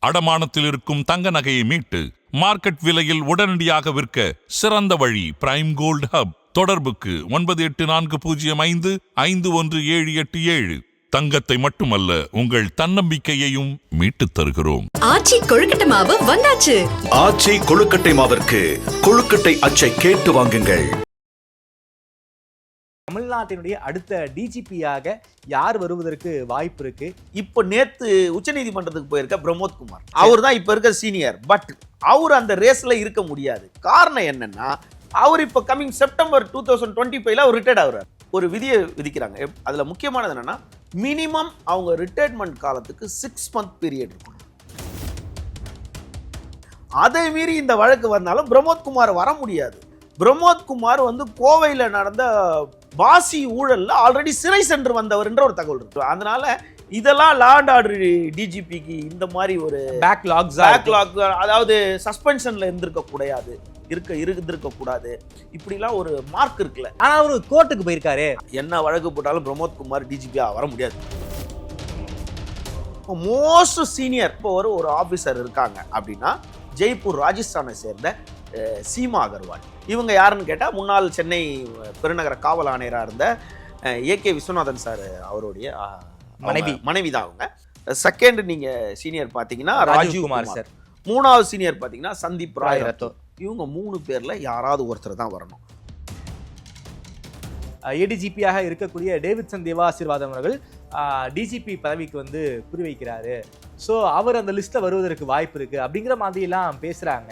அடமானத்தில் இருக்கும் தங்க நகையை மீட்டு மார்க்கெட் விலையில் உடனடியாக விற்க சிறந்த வழி பிரைம் கோல்ட் ஹப். தொடர்புக்கு 9845551787. தங்கத்தை மட்டுமல்ல, உங்கள் தன்னம்பிக்கையையும் மீட்டுத் தருகிறோம். ஆச்சி கொழுக்கட்டை மாவு வந்தாச்சு. ஆச்சி கொழுக்கட்டை மாவிற்கு கொழுக்கட்டை அச்சை கேட்டு வாங்குங்கள். தமிழ்நாட்டினுடைய அடுத்த டிஜிபியாக யார் வருவதற்கு வாய்ப்பு இருக்கு? இப்போ நேத்து உச்சநீதிமன்றத்துக்கு போயிருக்க பிரமோத் குமார், அவர் தான் இப்ப இருக்க சீனியர். பட் அவர் அந்த ரேஸ்ல இருக்க முடியாது. காரணம் என்னன்னா, அவர் இப்ப கமிங் செப்டம்பர் 2025 அவர் ரிட்டையர்ட் ஆகுறாரு. ஒரு விதியை விதிக்கிறாங்க. அதுல முக்கியமானது என்னன்னா, மினிமம் அவங்க ரிட்டையர்மெண்ட் காலத்துக்கு 6 month பீரியட் இருக்கும். அதை மீறி இந்த வழக்கு வந்தாலும் பிரமோத் குமார் வர முடியாது. பிரமோத் குமார் கோவையில் நடந்த பாசி ஊழல்ல ஆல்ரெடி சிறை சென்று வந்தவர் என்ற ஒரு தகவல் இருக்கு. அதனால இதெல்லாம் லா அண்ட் ஆர்டர் டிஜிபிக்கு இந்த மாதிரி ஒரு பேக்லாக், அதாவது சஸ்பென்ஷன்ல இருந்திருக்க கூடாது, இப்படிலாம் ஒரு மார்க் இருக்குல்ல. ஆனா அவரு கோர்ட்டுக்கு போயிருக்காரு. என்ன வழக்கு போட்டாலும் பிரமோத் குமார் டிஜிபியா வர முடியாது. மோஸ்ட் சீனியர் இப்போ ஒரு ஆபீசர் இருக்காங்க அப்படின்னா, ஜெய்ப்பூர் ராஜஸ்தானை சேர்ந்த சீமா அகர்வால். இவங்க யாருன்னு கேட்டால், முன்னாள் சென்னை பெருநகர காவல் ஆணையராக இருந்த ஏகே விஸ்வநாதன் சார் அவருடைய மனைவி தான் அவங்க. செகண்ட் நீங்க சீனியர் பார்த்தீங்கன்னா ராஜீவ் குமார் சார். மூணாவது சீனியர் பார்த்தீங்கன்னா சந்தீப் ராய் ரத்தோ. இவங்க 3 பேர்ல யாராவது ஒருத்தர் தான் வரணும். ஏடிஜிபியாக இருக்கக்கூடிய டேவிட்சன் தேவா ஆசீர்வாதம் அவர்கள் டிஜிபி பதவிக்கு குறிவைக்கிறாரு. ஸோ அவர் அந்த லிஸ்ட்ல வருவதற்கு வாய்ப்பு இருக்கு அப்படிங்கிற மாதிரிலாம் பேசுறாங்க.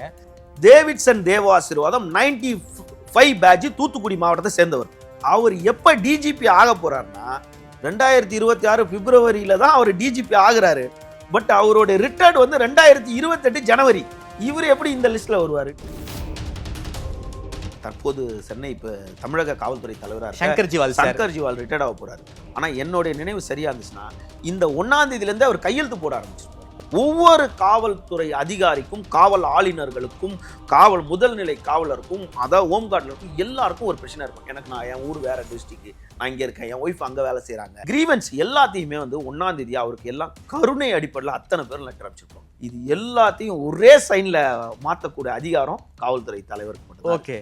டேவிட்சன் தேவா ஆசீர்வாதம் 95 பேட்ச் தூத்துக்குடி மாவட்டத்தை சேர்ந்தவர். அவர் எப்ப டிஜிபி ஆக போறாருன்னா 2026 பிப்ரவரியில தான் அவர் டிஜிபி ஆகுறாரு. பட் அவரோட ரிட்டையர்ட் 2028 ஜனவரி. இவர் எப்படி இந்த லிஸ்ட்ல வருவாரு? தற்போது சென்னை இப்ப தமிழக காவல்துறை தலைவராக சங்கர்ஜிவால் ரிட்டையர்ட் ஆக போறாரு. ஆனா என்னுடைய நினைவு சரியா இருந்துச்சுன்னா, இந்த 1ஆம் தேதியில இருந்து அவர் கையெழுத்து போட ஆரம்பிச்சு. ஒவ்வொரு காவல்துறை அதிகாரிக்கும், காவல் ஆளுநர்களுக்கும், காவல் முதல்நிலை காவலருக்கும், அதாவது ஹோம்கார்ட்லருக்கும் எல்லாருக்கும் ஒரு பிரச்சனை இருக்கும். எனக்கு நான் என் ஊர் வேற டிஸ்ட்ரிக்ட், நான் இங்க இருக்கேன், என் ஒய்ஃப் அங்க வேலை செய்யறாங்க. கிரீவன்ஸ் எல்லாத்தையுமே 1ஆம் தேதி அவருக்கு எல்லாம் கருணை அடிப்படையில் அத்தனை பேர் லெட்டர் அனுப்பிச்சிருக்கோம். இது எல்லாத்தையும் ஒரே சைன்ல மாற்றக்கூடிய அதிகாரம் காவல்துறை தலைவருக்கு மட்டும். ஓகே,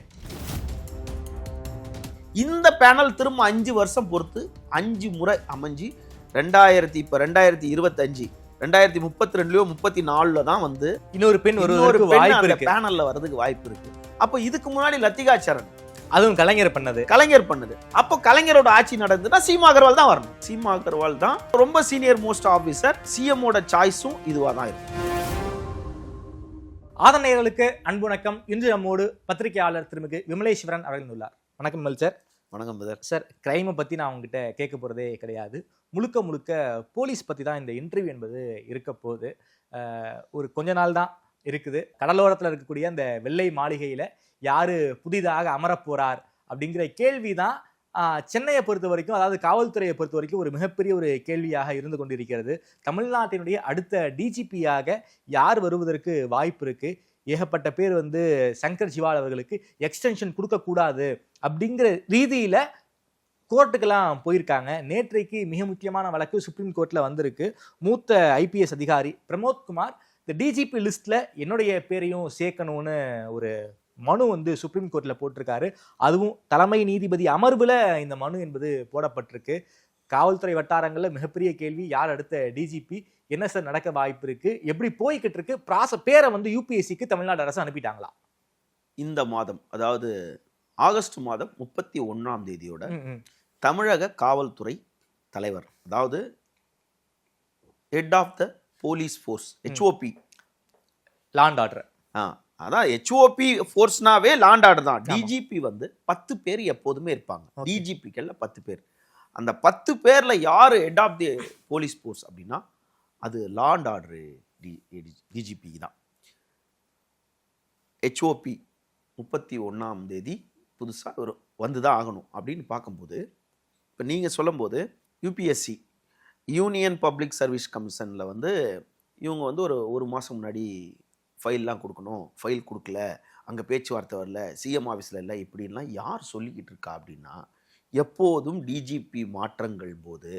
இந்த பேனல் திரும்ப 5 வருஷம் பொறுத்து 5 முறை அமைஞ்சு 2025 2032 34 தான் இன்னொரு பெண் பேனல்ல வரதுக்கு வாய்ப்பு இருக்கு. அப்ப இதுக்கு முன்னாடி லத்திகா சரண், அதுவும் கலைஞர் பண்ணது. அப்போ கலைஞரோட ஆட்சி நடந்ததுன்னா சீமா அகர்வால் தான் வரணும். சீமா அகர்வால் தான் ரொம்ப சீனியர் மோஸ்ட் ஆபீசர். சிஎம்மோட சாய்ஸும் இதுவா தான் இருக்கும். ஆதரணையர்களுக்கு அன்பு வணக்கம். இன்று நம்மோடு பத்திரிகையாளர் திருமிகு விமலேஸ்வரன் அவர்கள் உள்ளார். வணக்கம் விமல் சார். வணக்கம் சார். கிரைமை பற்றி நான் உங்ககிட்ட கேட்க போகிறதே கிடையாது. முழுக்க போலீஸ் பற்றி தான் இந்த இன்டர்வியூ என்பது இருக்க போகுது. ஒரு கொஞ்ச நாள் தான் இருக்குது. கடலோரத்தில் இருக்கக்கூடிய அந்த வெள்ளை மாளிகையில் யார் புதிதாக அமரப்போகிறார் அப்படிங்கிற கேள்வி தான் சென்னையை பொறுத்த வரைக்கும், அதாவது காவல்துறையை பொறுத்த வரைக்கும் ஒரு மிகப்பெரிய ஒரு கேள்வியாக இருந்து கொண்டிருக்கிறது. தமிழ்நாட்டினுடைய அடுத்த டிஜிபியாக யார் வருவதற்கு வாய்ப்பு இருக்குது? ஏகப்பட்ட பேர் சங்கர் ஜிவால் அவர்களுக்கு எக்ஸ்டென்ஷன் கொடுக்கக்கூடாது அப்படிங்கிற ரீதியில் கோர்ட்டுக்கெல்லாம் போயிருக்காங்க. நேற்றைக்கு மிக முக்கியமான வழக்கு சுப்ரீம் கோர்ட்டில் வந்திருக்கு. மூத்த ஐபிஎஸ் அதிகாரி பிரமோத் குமார் இந்த டிஜிபி லிஸ்ட்டில் என்னுடைய பேரையும் சேர்க்கணும்னு ஒரு மனு சுப்ரீம் கோர்ட்டில் போட்டிருக்காரு. அதுவும் தலைமை நீதிபதி அமர்வில் இந்த மனு என்பது போடப்பட்டிருக்கு. காவல்துறை வட்டாரங்களில் மிகப்பெரிய கேள்வி, யார் அடுத்த டிஜிபி, என்ன சார் நடக்க வாய்ப்பு இருக்கு, எப்படி போய்கிட்டு இருக்கு பேரை யூபிஎஸ்சிக்கு தமிழ்நாடு அரசு அனுப்பிட்டாங்களா? இந்த மாதம், அதாவது ஆகஸ்ட் மாதம் 31ஆம் தேதியோட தமிழக காவல்துறை தலைவர், அதாவது head of the police force, HOP, law and order, அதான் ஹெச்ஓபி ஃபோர்ஸ்னாவே லாண்ட் ஆர்டர் தான். டிஜிபி 10 பேர் எப்போதுமே இருப்பாங்க. டிஜிபிக்கள்ல 10 பேர். அந்த 10 பேர்ல யாரு head of the police force அப்படின்னா அது லா அண்ட் ஆர்டர் டிஜிபி தான். ஹெச்ஓபி 31ஆம் தேதி புதுசாக ஒரு வந்துதான் ஆகணும் அப்படின்னு பார்க்கும்போது, இப்போ நீங்கள் சொல்லும்போது யூபிஎஸ்சி யூனியன் பப்ளிக் சர்வீஸ் கமிஷனில் இவங்க ஒரு மாதம் முன்னாடி ஃபைல்லாம் கொடுக்கணும், ஃபைல் கொடுக்கல, அங்கே பேச்சுவார்த்தை வரல, சிஎம் ஆஃபீஸில் இல்லை, இப்படின்லாம் யார் சொல்லிக்கிட்டு இருக்கா அப்படின்னா, எப்போதும் டிஜிபி மாற்றங்கள் போது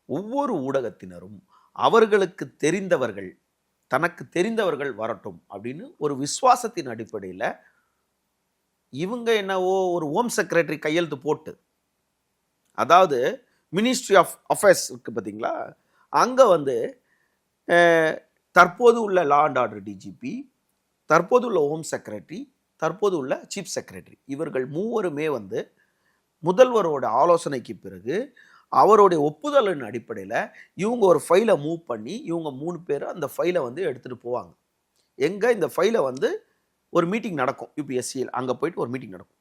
ஒவ்வொரு ஊடகத்தினரும் அவர்களுக்கு தெரிந்தவர்கள் தனக்கு தெரிந்தவர்கள் வரட்டும் அப்படின்னு ஒரு விசுவாசத்தின் அடிப்படையில் இவங்க என்னவோ ஒரு ஹோம் செக்ரட்டரி கையெழுத்து போட்டு, அதாவது மினிஸ்ட்ரி ஆஃப் அஃபேர்ஸ் இருக்கு பார்த்தீங்களா, அங்கே வந்து தற்போது உள்ள லா அண்ட் ஆர்டர் டிஜிபி, தற்போது உள்ள ஹோம் செக்ரட்டரி, தற்போது உள்ள சீஃப் செக்ரட்டரி, இவர்கள் மூவருமே வந்து முதல்வரோட ஆலோசனைக்கு பிறகு அவருடைய ஒப்புதலின் அடிப்படையில் இவங்க ஒரு ஃபைலை மூவ் பண்ணி இவங்க 3 பேர் அந்த ஃபைலை வந்து எடுத்துகிட்டு போவாங்க. எங்கே இந்த ஃபைலை வந்து ஒரு மீட்டிங் நடக்கும், யூபிஎஸ்சியில் அங்கே போயிட்டு ஒரு மீட்டிங் நடக்கும்.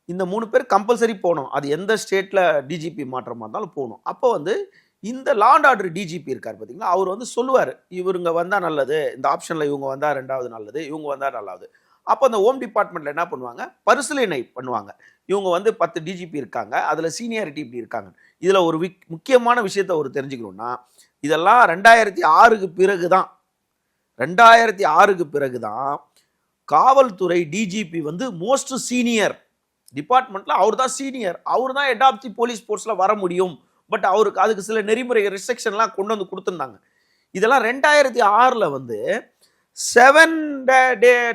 இந்த 3 பேர் கம்பல்சரி போகணும். அது எந்த ஸ்டேட்டில் டிஜிபி மாற்றமாக இருந்தாலும் போகணும். அப்போ வந்து இந்த லா அண்ட் ஆர்டர் டிஜிபி இருக்கார் பார்த்தீங்களா, அவர் வந்து சொல்லுவார், இவங்க வந்தால் நல்லது, இந்த ஆப்ஷனில் இவங்க வந்தால் 2வது நல்லது, இவங்க வந்தால் நல்லாது. அப்போ அந்த ஹோம் டிபார்ட்மெண்ட்டில் என்ன பண்ணுவாங்க, பரிசீலனை பண்ணுவாங்க. இவங்க வந்து 10 டிஜிபி இருக்காங்க, அதில் சீனியாரிட்டி இப்படி இருக்காங்க. இதில் ஒரு முக்கியமான விஷயத்தை ஒரு தெரிஞ்சுக்கணும்னா, இதெல்லாம் 2006க்கு பிறகு தான் 2006க்கு பிறகு தான் காவல்துறை டிஜிபி வந்து மோஸ்ட் சீனியர் டிபார்ட்மெண்ட்ல அவர் தான் சீனியர், அவர் தான் ஹெட் ஆஃப் தி போலீஸ் ஃபோர்ஸ்ல வர முடியும். பட் அவருக்கு அதுக்கு சில நெறிமுறை ரெஸ்ட்ரிக்ஷன்லாம் கொண்டு வந்து கொடுத்துருந்தாங்க. இதெல்லாம் 2006ல் வந்து 7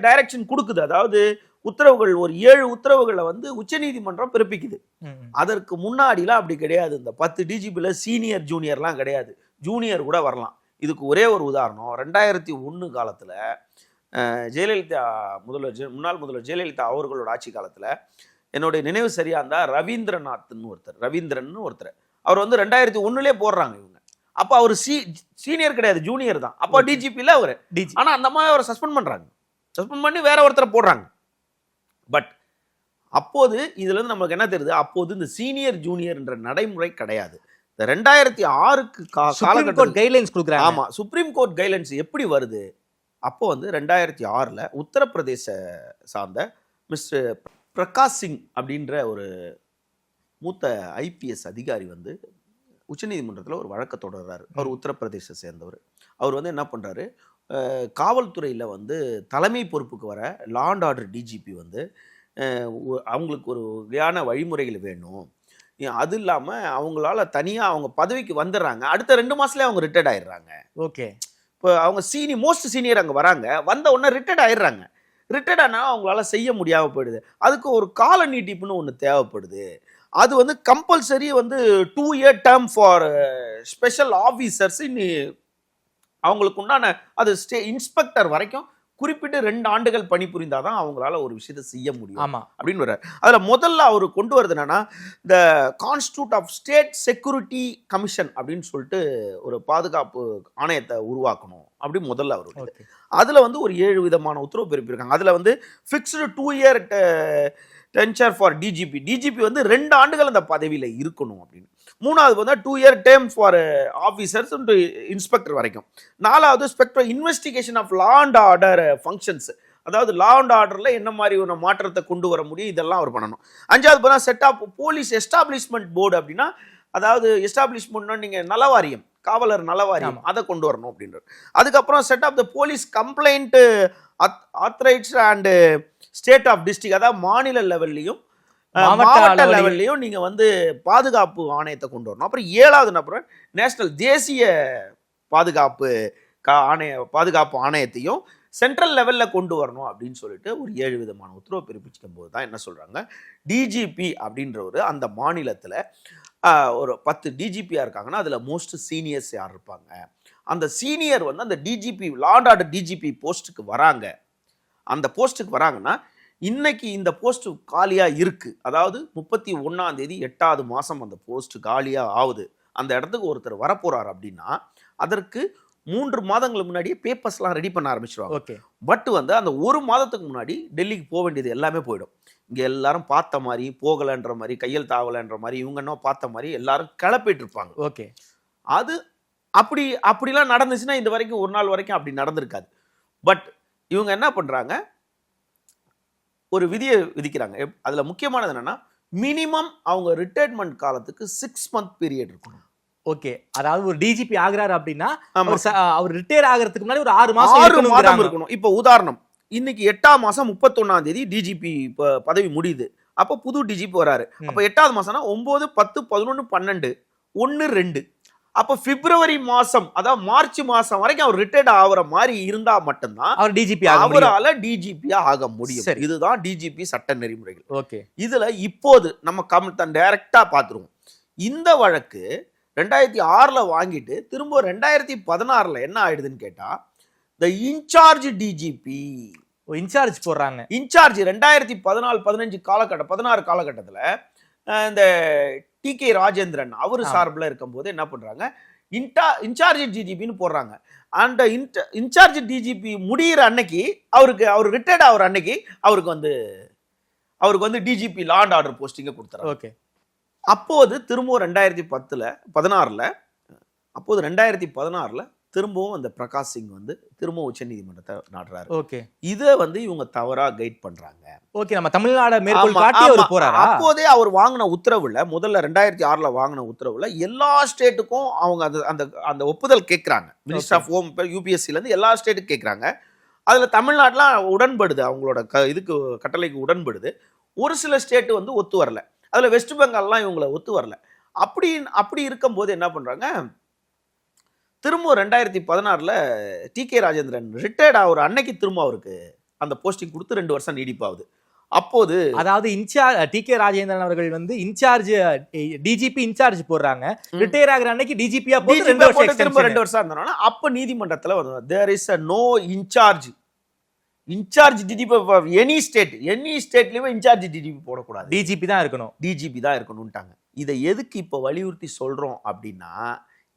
டைரக்ஷன் கொடுக்குது. அதாவது உத்தரவுகள், ஒரு 7 உத்தரவுகளை வந்து உச்சநீதிமன்றம் பிறப்பிக்குது. அதற்கு முன்னாடிலாம் அப்படி கிடையாது. இந்த 10 டிஜிபியில் சீனியர் ஜூனியர்லாம் கிடையாது, ஜூனியர் கூட வரலாம். இதுக்கு ஒரே ஒரு உதாரணம், 2001 காலத்தில் ஜெயலலிதா முன்னாள் முதல்வர் ஜெயலலிதா அவர்களோட ஆட்சி காலத்தில், என்னுடைய நினைவு சரியா இருந்தால் ரவீந்திரன் ஒருத்தர் அவர் வந்து 2001லே போடுறாங்க இவங்க. அப்போ அவர் சீனியர் கிடையாது, ஜூனியர் தான். அப்போ டிஜிபியில் அவர், ஆனால் அந்த மாதிரி அவரை சஸ்பெண்ட் பண்ணுறாங்க, சஸ்பெண்ட் பண்ணி வேற ஒருத்தரை போடுறாங்க. பட் அப்போது இதுல இருந்து நமக்கு என்ன தெரியுது, அப்போது இந்த சீனியர் ஜூனியர் என்ற நடைமுறை கிடையாது. இந்த 2006க்கு காலகட்டம் கைட்லைன்ஸ் கொடுக்குறாங்க. ஆமா, சுப்ரீம் கோர்ட் கைட்லைன்ஸ் எப்படி வருது, அப்போ வந்து 2006ல் உத்தரப்பிரதேச சார்ந்த மிஸ்டர் பிரகாஷ் சிங் அப்படின்ற ஒரு மூத்த ஐபிஎஸ் அதிகாரி வந்து உச்சநீதிமன்றத்தில் ஒரு வழக்கை தொடர்றாரு. அவர் உத்தரப்பிரதேச சேர்ந்தவர். அவர் வந்து என்ன பண்ணுறாரு, காவல்துறையில் வந்து தலைமை பொறுப்புக்கு வர லா அண்ட் ஆர்டர் டிஜிபி வந்து அவங்களுக்கு ஒரு வகையான வழிமுறைகள் வேணும். அது இல்லாமல் அவங்களால தனியாக அவங்க பதவிக்கு வந்துடுறாங்க, அடுத்த 2 மாதத்துலேயே அவங்க ரிட்டையர்ட் ஆயிடுறாங்க. ஓகே, இப்போ அவங்க மோஸ்ட் சீனியர் அங்கே வராங்க, வந்த உடனே ரிட்டையர்ட் ஆயிடுறாங்க. ரிட்டையர்ட் ஆனால் அவங்களால செய்ய முடியாமல் போயிடுது. அதுக்கு ஒரு கால நீட்டிப்புன்னு ஒன்று தேவைப்படுது. அது வந்து கம்பல்சரி வந்து 2 year term for special officers. அவங்களுக்கு உண்டான அது இன்ஸ்பெக்டர் வரைக்கும் குறிப்பிட்டு 2 ஆண்டுகள் பணிபுரிந்தாதான் அவங்களால ஒரு விஷயத்தை செய்ய முடியும் அப்படின்னு வர்றாரு. அதுல முதல்ல அவர் கொண்டு வருது என்னன்னா, இந்த constitute of state security commission அப்படின்னு சொல்லிட்டு ஒரு பாதுகாப்பு ஆணையத்தை உருவாக்கணும் அப்படி முதல்ல அவர். அதுல வந்து ஒரு 7 விதமான உத்தரவு பிறப்பிருக்காங்க. அதுல வந்து fixed 2 year denture for DGP வந்து 2 ஆண்டுகள் அந்த பதவியில் இருக்கணும் அப்படின்னு. 3வது வந்து 2 year term for officers inspector வரைக்கும். 4வது ஸ்பெக்டர் investigation of law and order functions, அதாவது லா அண்ட் ஆர்டரில் என்ன மாதிரி ஒரு மாற்றத்தை கொண்டு வர முடியும், இதெல்லாம் அவர் பண்ணணும். 5வது பார்த்தா set of police establishment board அப்படின்னா, அதாவது எஸ்டாப்ளிஷ்மெண்ட்னா நீங்கள் நலவாரியம், காவலர் நலவாரியம், அதை கொண்டு வரணும் அப்படின்றது. அதுக்கப்புறம் set of the police complaint authorities and state of district, அதாவது மாநில லெவல்லையும் மாவட்ட லெவல்லையும் நீங்க வந்து பாதுகாப்பு ஆணையத்தை கொண்டு வரணும். அப்புறம் 7வது நபர் நேஷனல் தேசிய பாதுகாப்பு ஆணையத்தையும் சென்ட்ரல் லெவல்ல கொண்டு வரணும் அப்படின்னு சொல்லிட்டு ஒரு 7 விதமான உத்தரவு பிறப்பிக்கும் போது தான் என்ன சொல்றாங்க, டிஜிபி அப்படின்றவர் அந்த மாநிலத்தில் ஒரு 10 டிஜிபியா இருக்காங்கன்னா அதுல மோஸ்ட் சீனியர்ஸ் யார் இருப்பாங்க, அந்த சீனியர் வந்து அந்த DGP law and order DGP போஸ்ட்டுக்கு வராங்க. அந்த போஸ்ட்டுக்கு வராங்கன்னா இன்னைக்கு இந்த போஸ்ட் காலியா இருக்கு, அதாவது 31ஆம் தேதி 8வது மாசம் அந்த போஸ்ட் காலியா ஆகுது, அந்த இடத்துக்கு ஒருத்தர் வரப்போறாரு அப்படின்னா அதற்கு 3 மாதங்களுக்கு முன்னாடியே பேப்பர்ஸ்லாம் ரெடி பண்ண ஆரம்பிச்சிருவாங்க. பட் வந்து அந்த 1 மாதத்துக்கு முன்னாடி டெல்லிக்கு போக வேண்டியது எல்லாமே போயிடும். இங்க எல்லாரும் பார்த்த மாதிரி போகலன்ற மாதிரி, கையெழுத்து ஆகலன்ற மாதிரி, இவங்க என்ன பார்த்த மாதிரி எல்லாரும் கிளப்பிட்டு இருப்பாங்க. ஓகே, அது அப்படிலாம் நடந்துச்சுன்னா இந்த வரைக்கும் ஒரு நாள் வரைக்கும் அப்படி நடந்திருக்காது. பட் இவங்க என்ன பண்றாங்க, ஒரு விதியை விதிக்கிறாங்க. அதுல முக்கியமானது என்னன்னா, மினிமம் அவங்க ரிட்டையர்மெண்ட் காலத்துக்கு 6 மந்த் பீரியட் இருக்கணும். ஓகே, அதாவது ஒரு டிஜிபி ஆகுறாரு அப்படின்னா அவர் ரிட்டையர் ஆகிறதுக்கு முன்னாடி ஒரு 6 மாதம் இருக்கணும். இப்போ உதாரணம், இன்னைக்கு 8ஆம் மாசம் 31ஆம் தேதி டிஜிபி பதவி முடியுது. அப்போ புது டிஜிபி வராரு. அப்போ 8வது மாசம்னா 9, 10, 11, 12, 1, 2 அப்ப பிப்ரவரி மாசம் அதாவது மார்ச் மாசம் வரைக்கும் அவர் ரிட்டையர்ட் ஆகுற மாதிரி இருந்தா மட்டும்தான் அவர் டிஜிபி அவரால டிஜிபியா ஆக முடியும். சரி. இதுதான் டிஜிபி சட்ட நெறிமுறைகள். ஓகே. இதுல இப்போது நம்ம டைரக்டா பாத்துருவோம். இந்த வழக்கு 2006ல வாங்கிட்டு திரும்ப 2016ல என்ன ஆயிடுதுன்னு கேட்டா the இன்சார்ஜ் டிஜிபி இன்சார்ஜ் போடுறாங்க. இன்சார்ஜ் 2014-15 16 காலகட்டத்துல இந்த டி.கே. ராஜேந்திரன் அவர் சார்பில் இருக்கும்போது என்ன பண்றாங்க, இன்சார்ஜ் டிஜிபின்னு போடுறாங்க. அந்த இன்சார்ஜ் டிஜிபி முடிகிற அன்னைக்கு அவர் ரிட்டையர்ட் ஆகிற அன்னைக்கு அவருக்கு வந்து டிஜிபி லா அண்ட் ஆர்டர் போஸ்டிங்கை கொடுத்துறாங்க. ஓகே. அப்போது திரும்பவும் 2016ல திரும்பவும் அந்த பிரகாஷ் சிங் வந்து திரும்பவும் உச்சநீதிமன்றத்தை நாடுறாரு. ஓகே. இதை வந்து இவங்க தவறா கைட் பண்றாங்க. ஓகே. நம்ம தமிழ்நாடு மேற்கோள் காட்டி அவர் போறாரா? அப்போதே அவர் வாங்கின உத்தரவுல முதல்ல 2006ல வாங்கின உத்தரவுல எல்லா ஸ்டேட்டுக்கும் அவங்க அந்த ஒப்புதல் கேட்கறாங்க. மினிஸ்டர் ஆஃப் ஹோம் யூபிஎஸ்சில இருந்து எல்லா ஸ்டேட்டுக்கும் கேட்கறாங்க. அதுல தமிழ்நாட்டுல உடன்படுது, அவங்களோட இதுக்கு கட்டளைக்கு உடன்படுது. ஒரு சில ஸ்டேட் வந்து ஒத்து வரல. அதுல வெஸ்ட் பெங்கால்லாம் இவங்களை ஒத்து வரல. அப்படி இருக்கும்போது என்ன பண்றாங்க, திரும்ப 2016ல டி.கே. ராஜேந்திரன் ரிட்டையர்ட் ஆகிற அன்னைக்கு திரும்ப அவருக்கு அந்த போஸ்டிங் கொடுத்து 2 வருஷம் நீடிப்பாகுது. அப்போது அதாவது டி.கே. ராஜேந்திரன் அவர்கள் வந்து இன்சார்ஜ் டிஜிபி இன்சார்ஜ் போடுறாங்க. ரிட்டையர் ஆகிற அன்னைக்கு டிஜிபியா போட்டு திரும்ப 2 வருஷம் இருந்தாங்கன்னா அப்ப நீதிமன்றத்துல there is a no incharge DGP any ஸ்டேட்லயும் இன்சார்ஜ் டிஜிபி போடக்கூடாது, டிஜிபி தான் இருக்கணும்ட்டாங்க. இதை எதுக்கு இப்ப வலியுறுத்தி சொல்றோம் அப்படின்னா,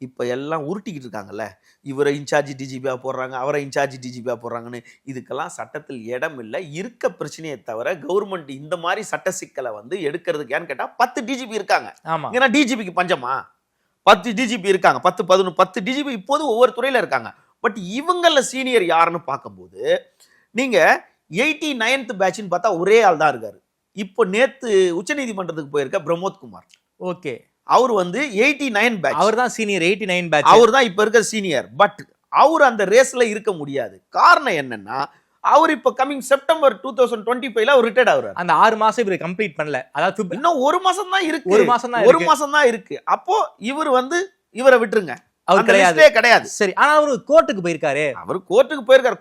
இப்ப எல்லாம் உருட்டிக்கிட்டு இருக்காங்கல்ல, இவரை இன்சார்ஜ் டிஜிபியா போடுறாங்க, அவரை இன்சார்ஜ் டிஜிபியா போடுறாங்கன்னு. இதுக்கெல்லாம் சட்டத்தில் இடம் இல்லை. இருக்க பிரச்சனையை தவிர கவர்மெண்ட் இந்த மாதிரி சட்ட சிக்கலை வந்து எடுக்கிறதுக்கு ஏன்னு கேட்டா 10 டிஜிபி இருக்காங்க. ஏன்னா டிஜிபிக்கு பஞ்சமா? 10 டிஜிபி இருக்காங்க, 10 டிஜிபி இப்போது ஒவ்வொரு துறையில இருக்காங்க. பட் இவங்கள சீனியர் யாருன்னு பார்க்கும்போது நீங்க 89th பேட்ச்னு பார்த்தா ஒரே ஆள் தான் இருக்காரு. இப்போ நேத்து உச்சநீதிமன்றத்துக்கு போயிருக்க பிரமோத் குமார். ஓகே. அவர் வந்து 89 பேட்ச். அவர் தான் சீனியர். 89 பேட்ச் அவர் தான் இப்ப இருக்க சீனியர். பட் அவர் அந்த ரேஸ்ல இருக்க முடியாது. காரணம் என்னன்னா, அவர் இப்ப கமிங் செப்டம்பர் 2025ல அவர் ரிட்டையர்ட் ஆகுறாரு. அந்த 6 மாசம் இவர் கம்ப்ளீட் பண்ணல. அதாவது இன்னும் 1 மாசம் தான் இருக்கு. 1 மாசம் தான் இருக்கு. அப்போ இவரை விட்டுருங்க. அவர் கிடையாது. சரி. ஆனா அவரு கோர்ட்டுக்கு போயிருக்காரு.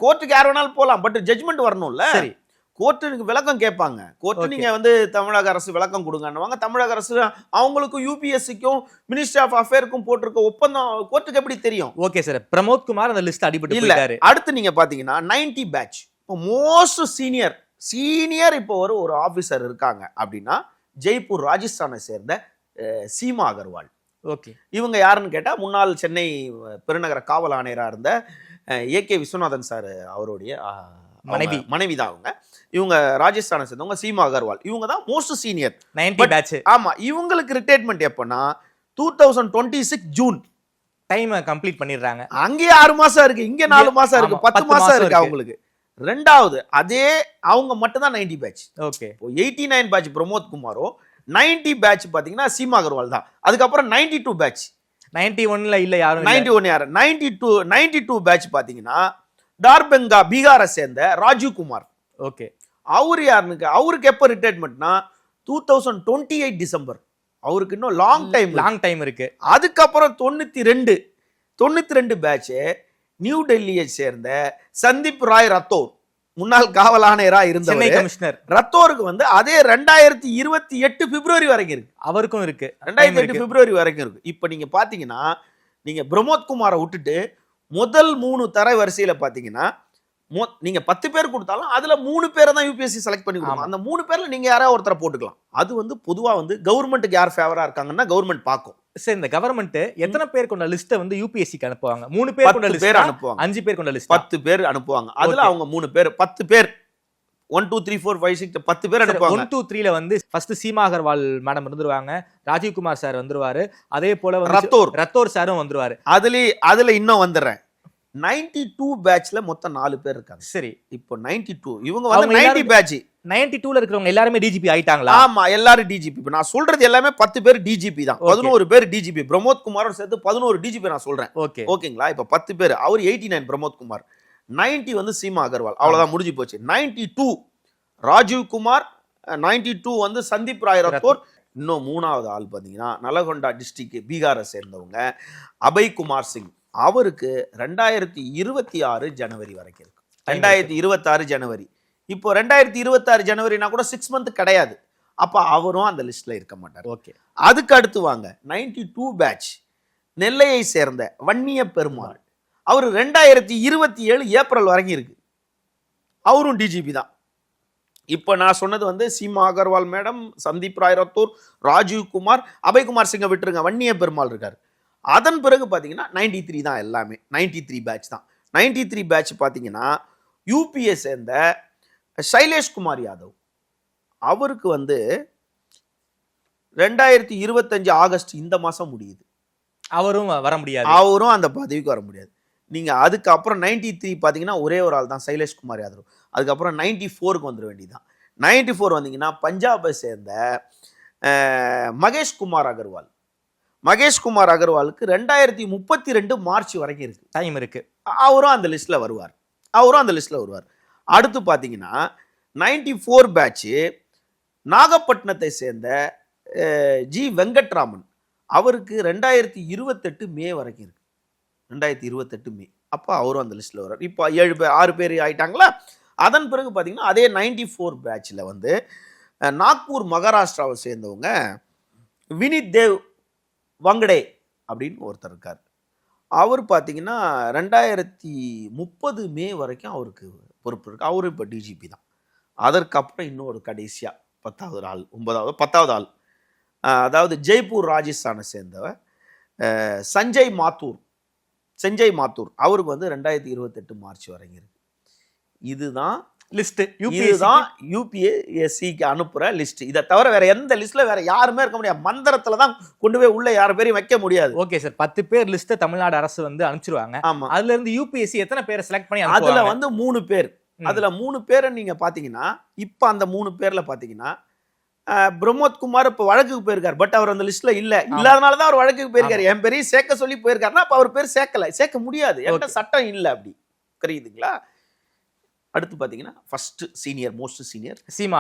கோர்ட்டுக்கு யார் வேணாலும் போலாம். பட் ஜட்ஜ்மெண்ட் வரணும்ல. சரி. கோர்ட்டுக்கு விளக்கம் கேட்பாங்க. கோர்ட்டு நீங்க வந்து தமிழக அரசு விளக்கம் கொடுங்கன்னுவாங்க. தமிழக அரசு அவங்களுக்கும் யூபிஎஸ்சிக்கும் மினிஸ்ட்ரி ஆஃப் அஃபேருக்கும் போட்டிருக்க ஒப்பந்தம் கோர்ட்டுக்கு எப்படி தெரியும்? Okay sir. பிரமோத் குமார் அந்த லிஸ்ட் அடிபட்டு போயிட்டாரு. அடுத்து நீங்க பாத்தீங்கன்னா 90 பேட்ச் மோஸ்ட் சீனியர் இப்போ ஒரு ஆபீசர் இருக்காங்க அப்படின்னா ஜெய்ப்பூர் ராஜஸ்தானை சேர்ந்த சீமா அகர்வால். ஓகே. இவங்க யாருன்னு கேட்டா முன்னாள் சென்னை பெருநகர காவல் ஆணையரா இருந்த ஏ.கே. விஸ்வநாதன் சார் அவருடைய மனைவி தான் இவங்க ராஜஸ்தானை சேர்ந்தவங்க சீமா அகர்வால். இவங்க தான் மோஸ்ட் சீனியர் 90 பேட்ச். ஆமா. இவங்களுக்கு ரிட்டையர்மெண்ட் எப்பன்னா 2026 ஜூன் டைம் கம்ப்ளீட் பண்ணிடுறாங்க. அங்கே 6 மாசம் இருக்கு, இங்க 4 மாசம் இருக்கு, 10 மாசம் இருக்கு அவங்களுக்கு. ரெண்டாவது அதே அவங்க மட்டும் தான் 90 பேட்ச். ஓகே. 89 பேட்ச் பிரமோத் குமாரோ, 90 பேட்ச் பாத்தீங்கன்னா சீமா அகர்வால் தான். அதுக்கப்புறம் 92 பேட்ச். 91ல இல்ல யாரும். 91 யாரு? 92 பேட்ச் பாத்தீங்கன்னா டார்பெங்கா பீகாரை சேர்ந்த ராஜீவ் குமார். ஓகே. அவருக்கு எப்ப ரிட்டையர்மெண்ட்னா 2028 டிசம்பர். அவருக்கு இன்னும் லாங் டைம் இருக்கு. அதுக்கப்புறம் 92 பேட்ச் நியூ டெல்லியை சேர்ந்த சந்தீப் ராய் ரத்தோர், முன்னாள் காவல் ஆணையரா இருந்த சென்னை கமிஷனர். ரத்தோருக்கு வந்து அதே 2028 பிப்ரவரி வரைக்கும் இருக்கு. அவருக்கும் இருக்கு. 2008 பிப்ரவரி வரைக்கும் இருக்கு. இப்ப நீங்க பாத்தீங்கன்னா நீங்க பிரமோத் குமாரை விட்டுட்டு முதல் 3 தர வரிசையில பாத்தீங்கன்னா நீங்க 10 பேர் கொடுத்தாலும் அதுல 3 பேரை தான் யூபிஎஸ்சி செலக்ட் பண்ணி கொடுக்கும். அந்த 3 பேர்ல நீங்க யாராவது ஒருத்தரை போட்டுக்கலாம். அது வந்து பொதுவா வந்து கவர்மெண்ட்டுக்கு யார் ஃபேவரா இருக்காங்கன்னா கவர்மெண்ட் பார்க்கும். சரி. இந்த கவர்மெண்ட் எத்தனை பேர் கொண்ட லிஸ்ட்டை வந்து யூபிஎஸ்சிக்கு அனுப்புவாங்க? 3 பேர் கொண்ட லிஸ்ட் அனுப்புவாங்க. 5 பேர் கொண்ட லிஸ்ட் 10 பேர் அனுப்புவாங்க. அதுல அவங்க 3 பேர் 10 பேர் 1 2 3 4 5 6 10 பேர் அனுப்புவாங்க. 1 2 3ல வந்து ஃபர்ஸ்ட் சீமா அகர்வால் மேடம் வந்துருவாங்க, ராஜீவ் குமார் சார் வந்துருவாரு, அதே போல ரத்தோர் சாரும் வந்துருவாரு. அதுல இன்னும் வந்துறேன். 92 பேட்ச்ல மொத்தம் 4 பேர் இருக்காங்க. சரி. இப்போ 92 இவங்க வந்து 90 பேட்ச். 92ல இருக்கிறவங்க எல்லாரும் டிஜிபி ஆயிட்டாங்களா? ஆமா, எல்லாரும் டிஜிபி. இப்போ நான் சொல்றது எல்லாமே 10 பேர் டிஜிபி தான். 11 பேர் டிஜிபி. பிரமோத் குமாரோட சேர்த்து 11 டிஜிபி நான் சொல்றேன். ஓகேங்களா? இப்போ 10 பேர். அவர் 89 பிரமோத் குமார், 90 வந்து சீமா அகர்வால். அவ்வளவுதான், முடிஞ்சு போச்சு. 92 ராஜீவ் குமார், 92 வந்து சந்தீப் ராய் ரத்தோர், இன்னும் 3வது ஆள் பார்த்தீங்கன்னா நலகொண்டா டிஸ்ட்ரிக்ட் பீகாரை சேர்ந்தவங்க அபய்குமார் சிங். அவருக்கு 2026 ஜனவரி வரைக்கும் இருக்கு. 2026 ஜனவரி. இப்போ 2026 ஜனவரினா கூட 6 மந்த் கிடையாது. அப்போ அவரும் அந்த லிஸ்ட்ல இருக்க மாட்டார். ஓகே. அதுக்கு அடுத்து வாங்க 92 பேட்ச் நெல்லையை சேர்ந்த வன்னிய பெருமாள். அவர் 2027 ஏப்ரல் வரைக்கும் இருக்கு. அவரும் டிஜிபி தான். இப்போ நான் சொன்னது வந்து சீமா அகர்வால் மேடம், சந்தீப் ராய் ரத்தோர், ராஜீவ் குமார், அபய்குமார் சிங்கை விட்டுருங்க, வன்னிய பெருமாள் இருக்கார். அதன் பிறகு பார்த்தீங்கன்னா 93 தான் எல்லாமே. 93 பேட்ச் தான். 93 பேட்ச் பார்த்தீங்கன்னா யூபியை சேர்ந்த சைலேஷ்குமார் யாதவ். அவருக்கு வந்து 2025 ஆகஸ்ட் இந்த மாதம் முடியுது. அவரும் வர முடியாது. அவரும் அந்த பதவிக்கு வர முடியாது. நீங்கள் அதுக்கப்புறம் 93 பார்த்தீங்கன்னா ஒரே ஒரு ஆள் தான், சைலேஷ்குமார் யாதவ். அதுக்கப்புறம் 94க்கு வந்துட வேண்டியதுதான். 94 வந்தீங்கன்னா பஞ்சாபை சேர்ந்த மகேஷ்குமார் அகர்வால். மகேஷ்குமார் அகர்வாலுக்கு 2032 மார்ச் வரைக்கும் இருக்கு, டைம் இருக்கு. அவரும் அந்த லிஸ்ட்ல வருவார். அடுத்து பார்த்தீங்கன்னா 94 பேட்ச் நாகப்பட்டினத்தை சேர்ந்த ஜி வெங்கட்ராமன். அவருக்கு 2028 மே வரைக்கும் இருக்கு. 2028 மே. அப்போ அவரும் அந்த லிஸ்ட்ல வர்றார். இப்போ 6 பேர் ஆயிட்டாங்களா. அதன் பிறகு பார்த்தீங்கன்னா அதே 94 பேட்ச்ல வந்து நாக்பூர் மகாராஷ்டிராவை சேர்ந்தவங்க வினித் தேவ் வங்கடே அப்படின்னு ஒருத்தர் இருக்கார். அவர் பார்த்தீங்கன்னா 2030 மே வரைக்கும் அவருக்கு பொறுப்பு இருக்கு. அவரும் இப்போ டிஜிபி தான். அதற்கப்புறம் இன்னொரு கடைசியா 10வது ஆள் அதாவது ஜெய்ப்பூர் ராஜஸ்தானை சேர்ந்தவர் சஞ்சய் மாத்தூர். அவருக்கு வந்து 2028 மார்ச் வரைக்கும் இருக்கு. இதுதான் லிஸ்ட். இதுதான் யூபிஎஸ்சிக்கு அனுப்புற லிஸ்ட். இதை தவிர வேற எந்த லிஸ்ட்ல வேற யாருமே இருக்க முடியாது. மந்திரத்துல தான் கொண்டு போய் உள்ள யார் பேரையும் வைக்க முடியாது. ஓகே சார், 10 பேர் லிஸ்ட் தமிழ்நாடு அரசு வந்து அனுப்பிச்சிருவாங்க. ஆமா. அதுல இருந்து யூபிஎஸ்சி எத்தனை பேரை செலக்ட் பண்ணி அதுல வந்து 3 பேர். அதுல 3 பேரை நீங்க பாத்தீங்கன்னா இப்ப அந்த 3 பேர்ல பாத்தீங்கன்னா பிரமோத் குமார் இப்ப வழக்குக்கு போயிருக்காரு. பட் அவர் அந்த லிஸ்ட்ல இல்லாதனாலதான் அவர் வழக்குக்கு போயிருக்காரு. என் பேரையும் சேர்க்க சொல்லி போயிருக்காருன்னா அப்ப அவர் பேர் சேர்க்க முடியாது. எந்த சட்டம் இல்ல. அப்படி புரியுதுங்களா? அடுத்து பாத்தீங்கன்னா first senior, most senior Seema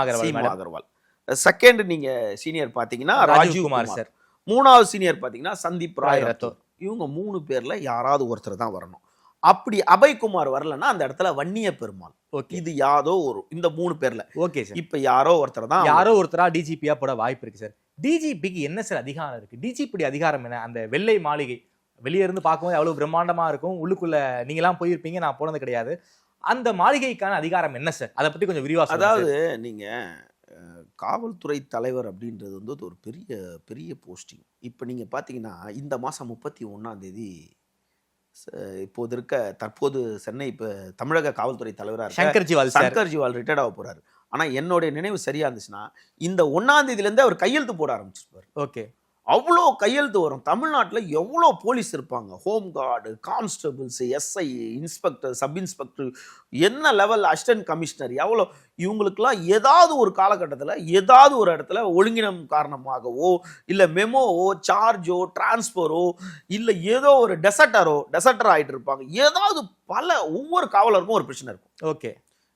Agarwal. Second நீங்க சீனியர் பாத்தீங்கன்னா ராஜீவ் குமார் சார். 3வது சீனியர் பாத்தீங்கன்னா சந்தீப் ராய் ரத்தோர். இவங்க 3 பேர்ல யாராவது ஒருத்தர் தான் வரணும். அப்படி அபய்குமார் வரலன்னா அந்த இடத்துல வன்னிய பெருமாள். இது யாரோ ஒரு இந்த 3 பேர்ல. Okay sir. இப்ப யாரோ ஒருத்தரா டிஜிபியா போட வாய்ப்பு இருக்கு சார். டிஜிபிக்கு என்ன சார் அதிகாரம் இருக்கு? டிஜிபி அதிகாரம் என்ன? அந்த வெள்ளை மாளிகை வெளியே இருந்து பார்க்கும்போது அவ்வளவு பிரம்மாண்டமா இருக்கும். உள்ளுக்குள்ள நீங்க எல்லாம் போயிருப்பீங்க, நான் போனது கிடையாது. அந்த மாளிகைக்கான அதிகாரம் என்ன சார்? அதை பத்தி கொஞ்சம் விரிவா. அதாவது நீங்க காவல்துறை தலைவர் அப்படின்றது வந்து ஒரு பெரிய பெரிய போஸ்டிங். இப்போ நீங்க பாத்தீங்கன்னா இந்த மாசம் 31ஆம் தேதி தற்போது சென்னை இப்ப தமிழக காவல்துறை தலைவராக சங்கர்ஜிவால் ரிட்டையர்ட் ஆக போறாரு. ஆனா என்னுடைய நினைவு சரியா இருந்துச்சுன்னா இந்த 1ஆம் தேதியில இருந்து அவர் கையெழுத்து போட ஆரம்பிச்சிருப்பாரு. ஓகே. அவ்வளோ கையெழுத்து வரும். தமிழ்நாட்டில் எவ்வளோ போலீஸ் இருப்பாங்க, home card, constables, SI, inspector, sub inspector, என்ன லெவல் அசிஸ்டன்ட் கமிஷனர், எவ்வளோ இவங்களுக்கெல்லாம் ஏதாவது ஒரு காலகட்டத்தில் ஏதாவது ஒரு இடத்துல ஒழுங்கினம் காரணமாகவோ இல்லை மெமோவோ சார்ஜோ டிரான்ஸ்ஃபரோ இல்லை ஏதோ ஒரு டெசர்டர் ஆகிட்டு இருப்பாங்க. ஏதாவது ஒவ்வொரு காவலருக்கும் ஒரு பிரச்சனை இருக்கும். ஓகே.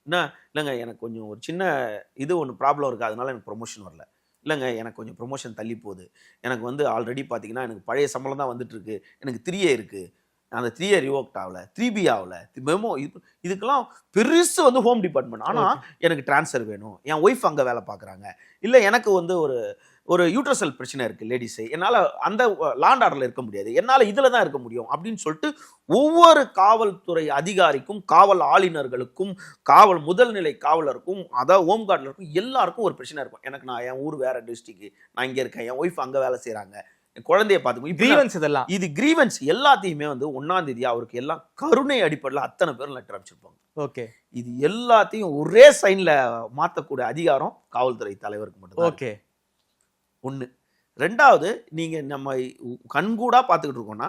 என்ன இல்லைங்க எனக்கு கொஞ்சம் ஒரு சின்ன ஒன்று ப்ராப்ளம் இருக்குது, அதனால எனக்கு ப்ரொமோஷன் வரல. இல்லைங்க எனக்கு கொஞ்சம் ப்ரொமோஷன் தள்ளி போகுது. எனக்கு வந்து ஆல்ரெடி பார்த்தீங்கன்னா எனக்கு பழைய சம்பளம் தான் வந்துட்டுருக்கு. எனக்கு 3A இருக்குது, அந்த 3A ரிவோக்ட் ஆகல, 3B ஆகல, மெமோ இதுக்கெல்லாம் பெருசு வந்து ஹோம் டிபார்ட்மெண்ட். ஆனால் எனக்கு டிரான்ஸ்ஃபர் வேணும், என் ஒய்ஃப் அங்கே வேலை பார்க்குறாங்க, இல்லை எனக்கு வந்து ஒரு யூட்ரசல் பிரச்சனை இருக்குது லேடிஸு, என்னால் அந்த லாண்ட் ஆர்டரில் இருக்க முடியாது, என்னால் இதில் தான் இருக்க முடியும் அப்படின்னு சொல்லிட்டு ஒவ்வொரு காவல்துறை அதிகாரிக்கும், காவல் ஆளுநர்களுக்கும், காவல் முதல்நிலை காவலருக்கும், அதாவது ஹோம் கார்டில் இருக்கும், எல்லாருக்கும் ஒரு பிரச்சனை இருக்கும். எனக்கு நான் என் ஊர் வேற டிஸ்ட்ரிக்ட், நான் இங்கே இருக்கேன், என் ஒய்ஃப் அங்கே வேலை செய்கிறாங்க, என் குழந்தைய பார்த்துக்கணும். இது கிரீவன்ஸ் எல்லாத்தையுமே வந்து 1ஆம் தேதி அவருக்கு எல்லாம் கருணை அடிப்படையில் அத்தனை பேரும் லெட்டர் அனுப்பிச்சிருப்பாங்க. ஓகே. இது எல்லாத்தையும் ஒரே சைன்ல மாற்றக்கூடிய அதிகாரம் காவல்துறை தலைவருக்கு மட்டும். ஓகே. 1. 2வது நீங்க நம்ம கண்கூடா பார்த்துக்கிட்டு இருக்கோம்னா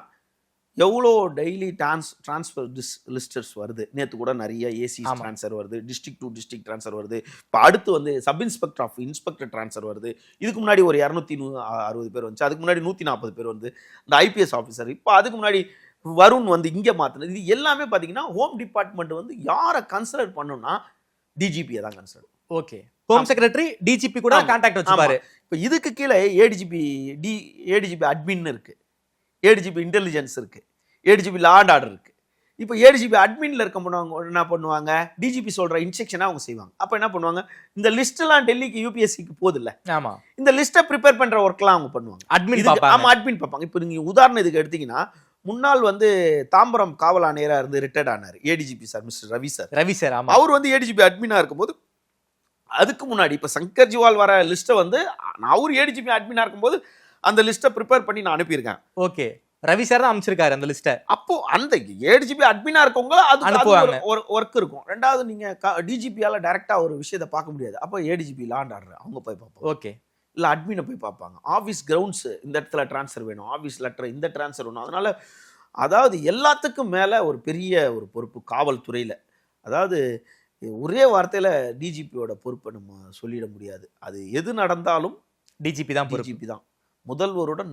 எவ்வளோ டெய்லி டிரான்ஸ்ஃபர் லிஸ்டர்ஸ் வருது. நேற்று கூட நிறைய ஏசி ட்ரான்ஸ்ஃபர் வருது, டிஸ்ட்ரிக்ட் டு டிஸ்ட்ரிக்ட் ட்ரான்ஸ்ஃபர் வருது. இப்போ அடுத்து வந்து sub inspector of inspector transfer வருது. இதுக்கு முன்னாடி ஒரு 260 பேர் வந்துச்சு, அதுக்கு முன்னாடி 140 பேர் வந்து இந்த ஐபிஎஸ் ஆஃபீஸர். இப்போ அதுக்கு முன்னாடி வருண் வந்து இங்கே மாற்றினது. இது எல்லாமே பார்த்தீங்கன்னா ஹோம் டிபார்ட்மெண்ட் வந்து யாரை கன்சிடர் பண்ணணும்னா டிஜிபியை தான் consider. Okay. Home secretary DGP கூட கான்டாக்ட் வச்சுப்பாரு. இப்போ இதுக்கு கீழே ஏடிஜிபி அட்மின் இருக்கு, ஏடிஜிபி இன்டெலிஜென்ஸ் இருக்கு, ஏடிஜிபி லா அண்ட் ஆர்டர் இருக்கு. இப்போ ஏடிஜிபி அட்மின்ல இருக்க என்ன பண்ணுவாங்க, டிஜிபி சொல்ற இன்ஸ்ட்ரக்ஷனை அவங்க செய்வாங்க. அப்போ என்ன பண்ணுவாங்க, இந்த லிஸ்ட்லாம் டெல்லிக்கு யூபிஎஸ்சிக்கு போகுது இல்ல, ஆமா, இந்த லிஸ்ட்டை ப்ரிப்பேர் பண்ற ஒர்க்லாம் அவங்க பண்ணுவாங்க. அட்மின் பாப்பாங்க. ஆமா, அட்மின் பார்ப்பாங்க. இப்போ நீங்க உதாரணம் இதுக்கு எடுத்தீங்கன்னா, முன்னாள் தாம்பரம் காவல் ஆணையரா இருந்து ரிட்டையர்ட் ஆனார் ADGP sir, mister Ravi sir. ஆமா, அவர் ஏடிஜிபி அட்மினா இருக்கும்போது, அதுக்கு முன்னாடி இப்ப சங்கர் ஜிவால் வர லிஸ்ட்டை அவர் ஏடிஜிபி அட்மினா இருக்கும்போது அந்த லிஸ்ட்டை ப்ரிப்பேர் பண்ணி நான் அனுப்பியிருக்கேன். ஓகே, ரவி சார் தான் அமைச்சிருக்காரு அந்த லிஸ்ட்டை. அப்போ அந்த ஏடிஜிபி அட்மினா இருக்கவங்க அது ஒர்க் இருக்கும். ரெண்டாவது நீங்க டிஜிபியால டைரக்டா ஒரு விஷயத்தை பார்க்க முடியாது. அப்போ ஏடிஜிபி லா அண்ட் ஆர்டர் அவங்க போய் பார்ப்பாங்க. ஓகே, இல்ல அட்மினை போய் பார்ப்பாங்க. ஆஃபீஸ் கிரவுண்ட்ஸ் இந்த இடத்துல டிரான்ஸ்ஃபர் வேணும், ஆஃபீஸ் லெட்டர் இந்த டிரான்ஸ்ஃபர் வேணும். அதனால அதாவது எல்லாத்துக்கும் மேல ஒரு பெரிய ஒரு பொறுப்பு காவல்துறையில. அதாவது ஒரே வார்த்தையில டிஜிபியோட பொறுப்பை நம்ம சொல்லிட முடியாது. அது எது நடந்தாலும் டிஜிபி தான். முதல்வருடன்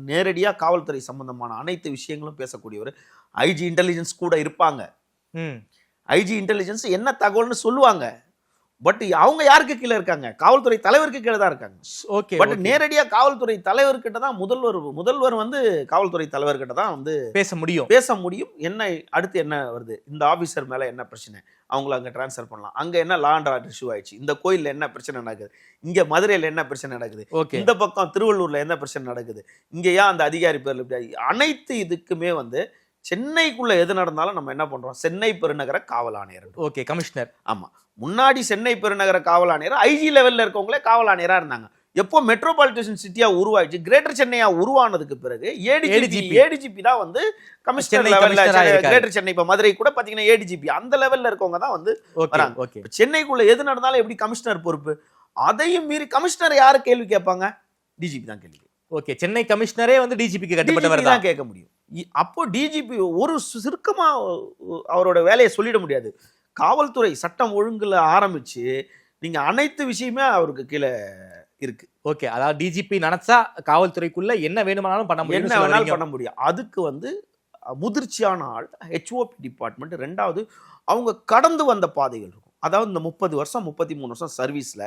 நேரடியா காவல்துறை சம்பந்தமான அனைத்து விஷயங்களும் பேசக்கூடியவர். ஐஜி இன்டெலிஜென்ஸ் கூட இருப்பாங்க. ஐஜி இன்டெலிஜென்ஸ் என்ன தகவல்னு சொல்லுவாங்க. பட் அவங்க யாருக்கு கீழே இருக்காங்க, காவல்துறை தலைவருக்கு கீழே தான் இருக்காங்க. ஓகே, பட் நேரடியா காவல்துறை தலைவர்கிட்ட தான் முதல்வர் காவல்துறை தலைவர்கிட்ட தான் பேச முடியும். என்ன அடுத்து என்ன வருது, இந்த ஆபீசர் மேல என்ன பிரச்சனை, அவங்கள அங்க டிரான்ஸ்ஃபர் பண்ணலாம், அங்க என்ன லா அண்ட் ஆர்டர் இஷ்யூ ஆயிடுச்சு, இந்த கோயில்ல என்ன பிரச்சனை நடக்குது, இங்க மதுரையில என்ன பிரச்சனை நடக்குது, இந்த பக்கம் திருவள்ளூர்ல என்ன பிரச்சனை நடக்குது, இங்க ஏன் அந்த அதிகாரி பேர்ல இப்படி, அனைத்து இதுக்குமே சென்னைக்குள்ள எது நடந்தாலும் நம்ம என்ன பண்றோம், சென்னை பெருநகர காவல் ஆணையர். Okay, commissioner. ஆமா, முன்னாடி சென்னை பெருநகர காவல் ஆணையர் ஐஜி லெவல்ல இருக்கவங்களே காவல் ஆணையரா இருந்தாங்க. எப்போ மெட்ரோபாலிட்டன் சிட்டியா உருவாயிடுச்சு, கிரேட்டர் சென்னையா உருவானதுக்கு பிறகு ஏடிஜிபி தான் கமிஷனர் லெவல்ல, கிரேட்டர் சென்னை இப்ப மதுரை கூட பாத்தீங்கன்னா ஏடிஜிபி அந்த லெவல்ல இருக்கவங்க தான் வராங்க. சென்னைக்குள்ள எது நடந்தாலும் எப்படி கமிஷனர் பொறுப்பு, அதையும் மீறி கமிஷனர் யாரு கேள்வி கேட்பாங்க, டிஜிபி தான் கேள்வி. ஓகே, சென்னை கமிஷனரே டிஜிபிக்கு கட்டுப்பட்டவர் தான் கேட்க முடியும். அப்போ டிஜிபி ஒரு சுருக்கமா அவரோட வேலையை சொல்லிட முடியாது. காவல்துறை சட்டம் ஒழுங்குல ஆரம்பிச்சு நீங்க அனைத்து விஷயமே அவருக்கு கீழே இருக்கு. ஓகே, அதாவது டிஜிபி நினைச்சா காவல்துறைக்குள்ள என்ன வேணுமானாலும் பண்ண முடியும். அதுக்கு முதிர்ச்சியான ஆள் ஹெச்ஓபி டிபார்ட்மெண்ட். ரெண்டாவது அவங்க கடந்து வந்த பாதைகள் இருக்கும். அதாவது இந்த 30 வருஷம் 33 வருஷம் சர்வீஸ்ல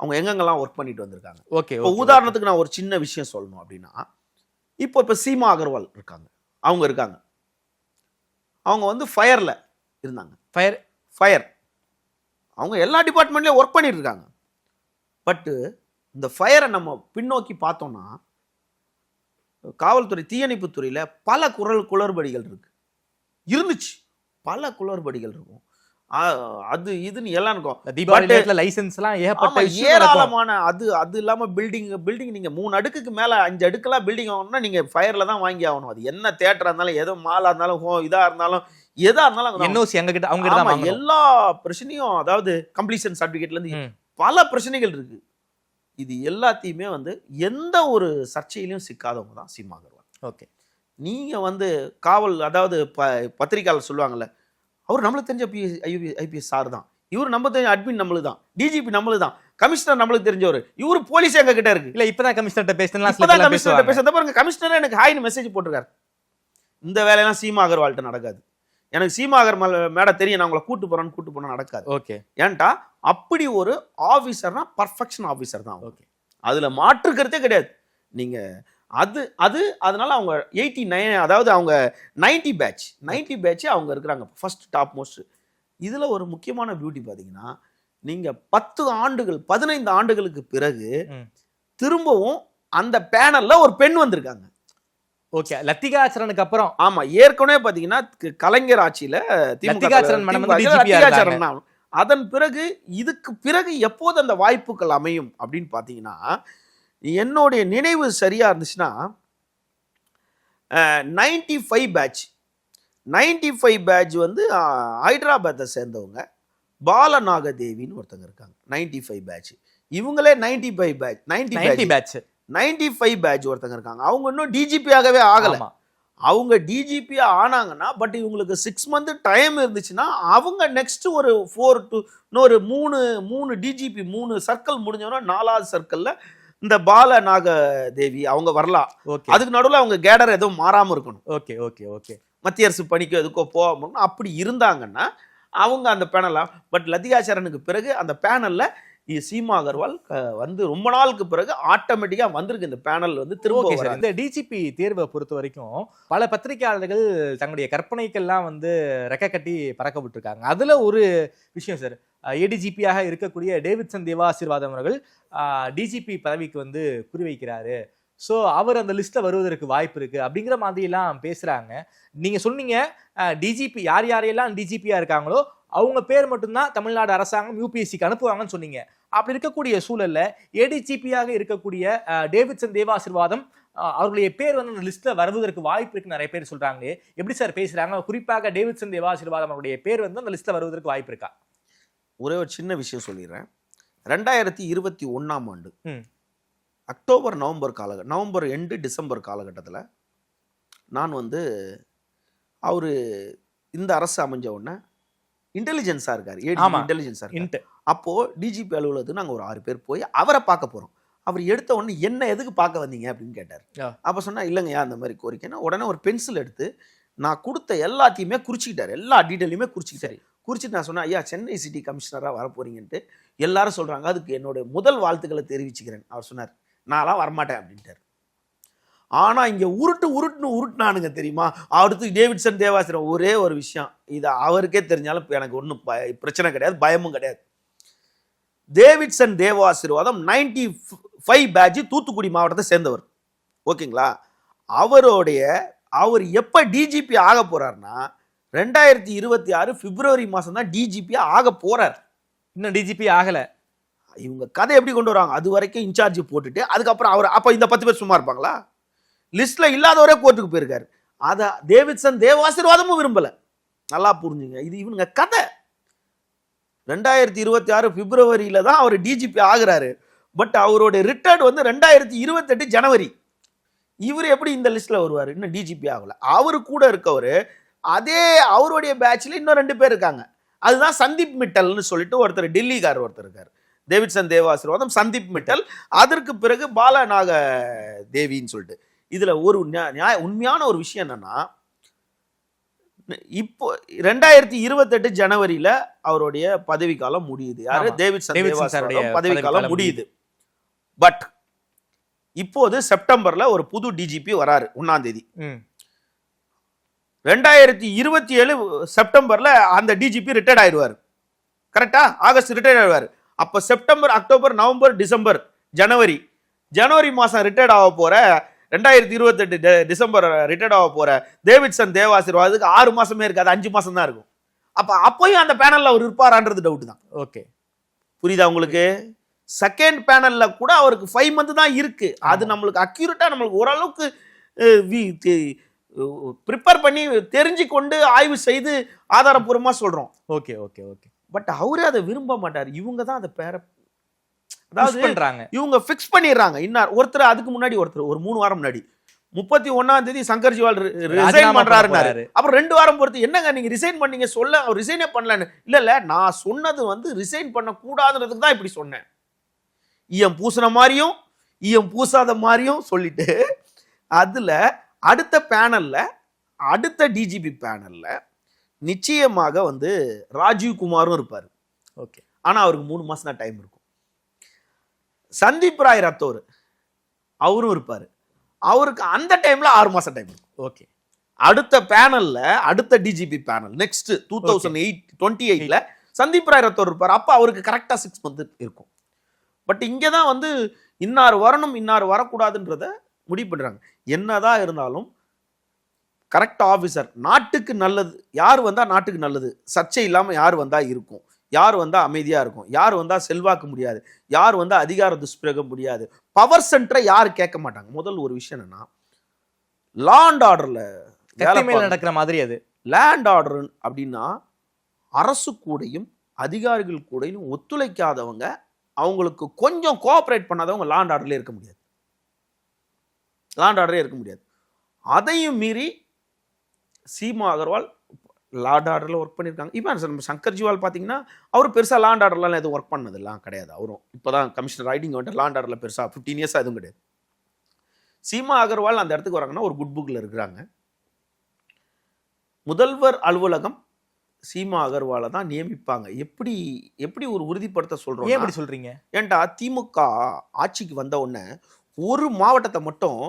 அவங்க எங்கெங்கெல்லாம் ஒர்க் பண்ணிட்டு வந்திருக்காங்க. ஓகே, உதாரணத்துக்கு நான் ஒரு சின்ன விஷயம் சொல்லணும் அப்படின்னா, இப்போ சீமா அகர்வால் இருக்காங்க. அவங்க ஃபயர்ல இருந்தாங்க. ஃபயர் அவங்க எல்லா டிபார்ட்மெண்ட்லயும் ஒர்க் பண்ணிட்டு இருக்காங்க. பட் இந்த ஃபயரை நம்ம பின்னோக்கி பார்த்தோம்னா, காவல்துறை தீயணைப்புத்துறையில பல குளறுபடிகள் இருந்துச்சு. பல குளறுபடிகள் இருக்கும். அது இதுன்னு எல்லாம் இருக்கும். லைசென்ஸ்லாம் ஏராளமான அது இல்லாம பில்டிங் நீங்க 3 அடுக்குக்கு மேல 5 அடுக்கெல்லாம் பில்டிங் ஆகணும்னா நீங்க ஃபயர்ல தான் வாங்கி ஆகணும். அது என்ன தியேட்டரா இருந்தாலும், ஏதோ மாலா இருந்தாலும், இதா இருந்தாலும், எதா இருந்தாலும் எல்லா பிரச்சனையும், அதாவது கம்ப்ளீஷன் சர்டிபிகேட்ல இருந்து பல பிரச்சனைகள் இருக்கு. இது எல்லாத்தையுமே எந்த ஒரு சர்ச்சையிலையும் சிக்காதவங்க தான் சீமா அகர்வால். ஓகே, நீங்க காவல், அதாவது பத்திரிகையாளர் சொல்லுவாங்கல்ல, அவர் நம்மளுக்கு தெரிஞ்ச ஐபிஎஸ் சார் தான், இவர் நம்ம தெரிஞ்ச அட்மின் நம்மளுக்கு தான், டிஜிபி நம்மளுக்கு தான், கமிஷனர் நம்மளுக்கு தெரிஞ்சவர், இவரு போலீஸ் எங்க கிட்ட இருக்கு. இல்ல இப்பதான் கமிஷனர்ட்ட பாருங்க, கமிஷனர் எனக்கு ஹாய்னு மெசேஜ் போட்டிருக்காரு. இந்த வேலையெல்லாம் சீமா அகர்வால்கிட்ட நடக்காது. எனக்கு சீமா அகர்வால் மேடம் தெரியும், நான் உங்களை கூட்டு போறேன்னு நடக்காது. ஓகே, ஏன்டா அப்படி ஒரு ஆபீசர்னா பர்ஃபெக்ஷன் ஆபீசர் தான். ஓகே, அதுல மாற்றுக்கிறதே கிடையாது. நீங்க அதனால அவங்க 89, அதாவது அவங்க 90 பேட்ச் அவங்க இருக்கிறாங்க ஃபர்ஸ்ட் டாப் மோஸ்ட். இதுல ஒரு முக்கியமான பியூட்டி பாத்தீங்கன்னா, நீங்க 10 ஆண்டுகள் 15 ஆண்டுகளுக்கு பிறகு திரும்பவும் அந்த பேனல்ல ஒரு பெண் வந்திருக்காங்க. ஓகே, லத்திகாச்சரனுக்கு அப்புறம். ஆமா, ஏற்கனவே பாத்தீங்கன்னா கலைஞர் ஆட்சியில லத்திகாச்சரன். அதன் பிறகு இதுக்கு பிறகு எப்போது அந்த வாய்ப்புகள் அமையும் அப்படின்னு பாத்தீங்கன்னா, என்னுடைய நினைவு சரியா இருந்துச்சுன்னா 95 பேட்ச் ஹைதராபாத்தை சேர்ந்தவங்க பாலநாகதேவின்னு ஒருத்தங்க இருக்காங்க. 95 பேட்ச் இவங்களே 95 பேட்ச் ஒருத்தங்க இருக்காங்க. அவங்க இன்னும் டிஜிபியாகவே ஆகல. அவங்க டிஜிபியா ஆனாங்கன்னா, பட் இவங்களுக்கு 6 மந்த் டைம் இருந்துச்சுன்னா, அவங்க நெக்ஸ்ட் ஒரு 4 to இன்னொரு 3 டிஜிபி 3 சர்க்கிள் முடிஞ்சோன்னா 4வது சர்க்கிள்ல இந்த பாலநாகதேவி அவங்க வரலாம். அதுக்கு நடுவில் அவங்க கேடர் எதுவும் மாறாம இருக்கணும். ஓகே, மத்திய அரசு பணிக்கு எதுக்கோ போகணும். அப்படி இருந்தாங்கன்னா அவங்க அந்த பேனலா. பட் லத்திகா சரணுக்கு பிறகு அந்த பேனல்ல சீமா அகர்வால் வந்து ரொம்ப நாளுக்கு பிறகு ஆட்டோமேட்டிக்கா வந்திருக்கு இந்த பேனல் வந்து திரும்ப. இந்த டிஜிபி தேர்வை பொறுத்த வரைக்கும் பல பத்திரிகையாளர்கள் தங்களுடைய கற்பனைக்கெல்லாம் வந்து ரெக்க கட்டி பறக்க விட்டுருக்காங்க. அதுல ஒரு விஷயம் சார், ஏடிஜிபியாக இருக்கக்கூடிய டேவிட்சன் தேவா ஆசீர்வாதம் அவர்கள் டிஜிபி பதவிக்கு வந்து குறிவைக்கிறாரு. ஸோ அவர் அந்த லிஸ்ட்ல வருவதற்கு வாய்ப்பு இருக்கு அப்படிங்கிற மாதிரிலாம் பேசுறாங்க. நீங்க சொன்னீங்க டிஜிபி யாரெல்லாம் டிஜிபியா இருக்காங்களோ அவங்க பேர் மட்டும்தான் தமிழ்நாடு அரசாங்கம் யூபிஎஸ்சிக்கு அனுப்புவாங்கன்னு சொன்னீங்க. அப்படி இருக்கக்கூடிய சூழல்ல ஏடிஜிபியாக இருக்கக்கூடிய டேவிட்சன் தேவா ஆசீர்வாதம் அவர்களுடைய பேர் வந்து அந்த லிஸ்ட்ல வருவதற்கு வாய்ப்பு இருக்கு நிறைய பேர் சொல்றாங்க. எப்படி சார் பேசுறாங்க? குறிப்பாக டேவிட்சன் தேவா ஆசீர்வாதம் அவருடைய பேர் வந்து அந்த லிஸ்ட்ல வருவதற்கு வாய்ப்பு இருக்கா? ஒரே ஒரு சின்ன விஷயம் சொல்லிடுறேன். 2021ஆம் ஆண்டு அக்டோபர் நவம்பர் எண்டு டிசம்பர் காலகட்டத்தில் நான் வந்து அவரு இந்த அரசு அமைஞ்ச உடனே இன்டெலிஜென்ஸா இருக்காரு, இன்டெலிஜென்ஸா இருக்காரு. அப்போ டிஜிபி அலுவலகத்துக்கு நாங்கள் ஒரு 6 பேர் போய் அவரை பார்க்க போறோம். அவர் எடுத்த உடனே என்ன எதுக்கு பார்க்க வந்தீங்க அப்படின்னு கேட்டார். அப்போ சொன்னா இல்லைங்கய்யா அந்த மாதிரி கோரிக்கைன்னா உடனே ஒரு பென்சில் எடுத்து நான் கொடுத்த எல்லாத்தையுமே குறிச்சிக்கிட்டாரு, எல்லா டீட்டெயிலுமே குறிச்சிக்கிட்டாரு. குறிச்சிட்டு நான் சொன்னேன், ஐயா சென்னை சிட்டி கமிஷனராக வரப்போறீங்கன்ட்டு எல்லாரும் சொல்றாங்க, அதுக்கு என்னோட முதல் வாழ்த்துக்களை தெரிவிச்சுக்கிறேன். அவர் சொன்னார் நான்லாம் வரமாட்டேன் அப்படின்ட்டார். ஆனா இங்க உருட்டுனானுங்க தெரியுமா. அடுத்து டேவிட்சன் தேவாசிரம் ஒரே ஒரு விஷயம், இது அவருக்கே தெரிஞ்சாலும் எனக்கு ஒன்றும் பிரச்சனை கிடையாது, பயமும் கிடையாது. டேவிட்சன் தேவாசீர்வாதம் 95 பேட்ச் தூத்துக்குடி மாவட்டத்தை சேர்ந்தவர். ஓகேங்களா. அவர் எப்ப டிஜிபி ஆக போறாருன்னா 2026 பிப்ரவரி மாசம் தான் டிஜிபி ஆக போறார். இன்னும் டிஜிபி ஆகல. இவங்க கதை எப்படி கொண்டு வராங்க, அது வரைக்கும் இன்சார்ஜ் போட்டுட்டு அதுக்கப்புறம் அவர் அப்ப இந்த 10 பேர் சும்மா இருப்பாங்களா? லிஸ்ட்ல இல்லாதவரே கோர்ட்டுக்கு போயிருக்காரு. அத டேவிட்சன் தேவாசீர்வாதமும் விரும்பல. நல்லா புரிஞ்சுங்க, இது இவனுங்க கதை. 2026 பிப்ரவரியில தான் அவர் டிஜிபி ஆகுறாரு. பட் அவருடைய ரிட்டையர்ட் வந்து 2028 ஜனவரி. இவர் எப்படி இந்த லிஸ்ட்ல வருவாரு? இன்னும் டிஜிபி ஆகல. அவரு கூட இருக்கவரு அதே அவருடைய பேட்ச்ல இன்னும் 2 பேர் இருக்காங்க. அதுதான் சந்தீப் மிட்டல்னு சொல்லிட்டு ஒருத்தர், டெல்லிக்காரர் ஒருத்தர் இருக்காரு. டேவிட்சன் தேவாசீர்வாதம், சந்தீப் மிட்டல், அதற்கு பிறகு பாலநாக தேவின்னு சொல்லிட்டு. இதுல ஒரு உண்மையான ஒரு விஷயம் என்னன்னா, இப்போ 2028 ஜனவரியில அவருடைய பதவி காலம் முடியுது. யாரு? டேவிட்சன் தேவாசீர்வாதம் பதவி காலம் முடியுது. பட் இப்போது செப்டம்பர்ல ஒரு புது டிஜிபி வராரு 1ஆம் தேதி. 2027 செப்டம்பர்ல அந்த டிஜிபி ரிட்டையர்ட் ஆயிடுவாரு. கரெக்டா? ஆகஸ்ட் ரிட்டையர்ட் ஆயிடுவாரு. அப்ப செப்டம்பர், அக்டோபர், நவம்பர், டிசம்பர், ஜனவரி மாசம் ரிட்டையர்ட் ஆக போற 2028 டிசம்பர் ரிட்டையர்ட் ஆக போற டேவிட்சன் தேவாசீர்வாதத்துக்கு 6 மாசமே இருக்காது, 5 மாசம் தான் இருக்கும். அப்பயும் அந்த பேனல்ல அவர் இருப்பாரான்றது டவுட் தான். ஓகே, புரியுதா உங்களுக்கு? செகண்ட் பேனல்ல கூட அவருக்கு 5 மந்த் தான் இருக்கு. அது நம்மளுக்கு அக்யூரேட்டா நம்மளுக்கு ஓரளவுக்கு ப்ரிப்பேர் பண்ணி தெரிஞ்சு கொண்டு ஆய்வு செய்து ஆதாரப்பூர்வமா சொல்றோம். Okay okay okay. பட் அவரே அதை விரும்ப மாட்டார். இவங்க தான் அதை அதாவது பண்றாங்க, இவங்க ஃபிக்ஸ் பண்ணிடுறாங்க. ஒருத்தர் அதுக்கு முன்னாடி ஒருத்தர் ஒரு 3 வாரம் முன்னாடி 31ஆம் தேதி சங்கர் ஜிவால் ரிசைன் பண்றாருன்னாரு. அப்புறம் 2 வாரம் பொறுத்து என்னங்க நீங்க ரிசைன் பண்ணீங்க, சொல்ல அவர் ரிசைனே பண்ணலன்னு. இல்ல நான் சொன்னது வந்து ரிசைன் பண்ண கூடாதுன்றதுக்கு தான் இப்படி சொன்னேன். ஈயம் பூசின மாதிரியும் ஈயம் பூசாத மாதிரியும் சொல்லிட்டு அதுல அடுத்த பேனல்ல, அடுத்த டிஜிபி பேனல்ல நிச்சயமாக வந்து ராஜீவ் குமாரும் இருப்பாரு. ஓகே. ஆனா அவருக்கு 3 மாசம் தான் டைம் இருக்கும். சந்தீப் ராய் ரத்தோர் அவரும் இருப்பாரு. அவருக்கு அந்த டைம்ல 6 மாசம் டைம் இருக்கும். ஓகே. அடுத்த பேனல்ல, அடுத்த டிஜிபி பேனல் நெக்ஸ்ட் 2028ல சந்தீப் ராய் ரத்தோர் இருப்பார். அப்ப அவருக்கு கரெக்டா 6 மந்த் இருக்கும். பட் இங்கதான் வந்து இன்னார் வரணும் இன்னார் வரக்கூடாதுன்றத முடிவு பண்றாங்க. என்னதான் இருந்தாலும் கரெக்ட் ஆபீசர், நாட்டுக்கு நல்லது யார் வந்தா நாட்டுக்கு நல்லது, சர்ச்சை இல்லாம யார் வந்தா இருக்கும், யார் வந்தா அமைதியா இருக்கும், யார் வந்தா செல்வாக்கு முடியாது, யார் வந்தா அதிகார துஷ்பிரயோகம் முடியாது, பவர் சென்டரை யாரு கேட்க மாட்டாங்க. முதல் ஒரு விஷயம் என்னன்னா, லா அண்ட் ஆர்டர்ல நடக்கிற மாதிரி அது லேண்ட் ஆர்டர் அப்படின்னா அரசு கூடையும் அதிகாரிகள் கூடையும் ஒத்துழைக்காதவங்க, அவங்களுக்கு கொஞ்சம் கோஆபரேட் பண்ணாதவங்க லா அண்ட் ஆர்டர்ல இருக்க முடியாது. லா அண்ட் ஆர்டரே இருக்க முடியாது. அதையும் மீறி சீமா அகர்வால் லா அண்ட் ஆர்டர்ல ஒர்க் பண்ணியிருக்காங்க. இப்போ நம்ம சங்கர் ஜிவால் பார்த்தீங்கன்னா அவர் பெருசாக லா அண்ட் ஆர்டர்லாம் எதுவும் ஒர்க் பண்ணதெல்லாம் கிடையாது. அவரும் இப்போதான் கமிஷனர் ரைடிங் வந்துட்டு லா அண்ட் ஆர்டர்ல பெருசாக 15 இயர்ஸாக எதுவும் கிடையாது. சீமா அகர்வால் அந்த இடத்துக்கு வராங்கன்னா ஒரு குட் புக்கில் இருக்கிறாங்க. முதல்வர் அலுவலகம் சீமா அகர்வாலை தான் நியமிப்பாங்க. எப்படி எப்படி ஒரு உறுதிப்படுத்த சொல்றோம்? ஏன் இப்படி சொல்றீங்க? ஏன்டா திமுக ஆட்சிக்கு வந்த உடனே ஒரு மாவட்டத்தை மட்டும்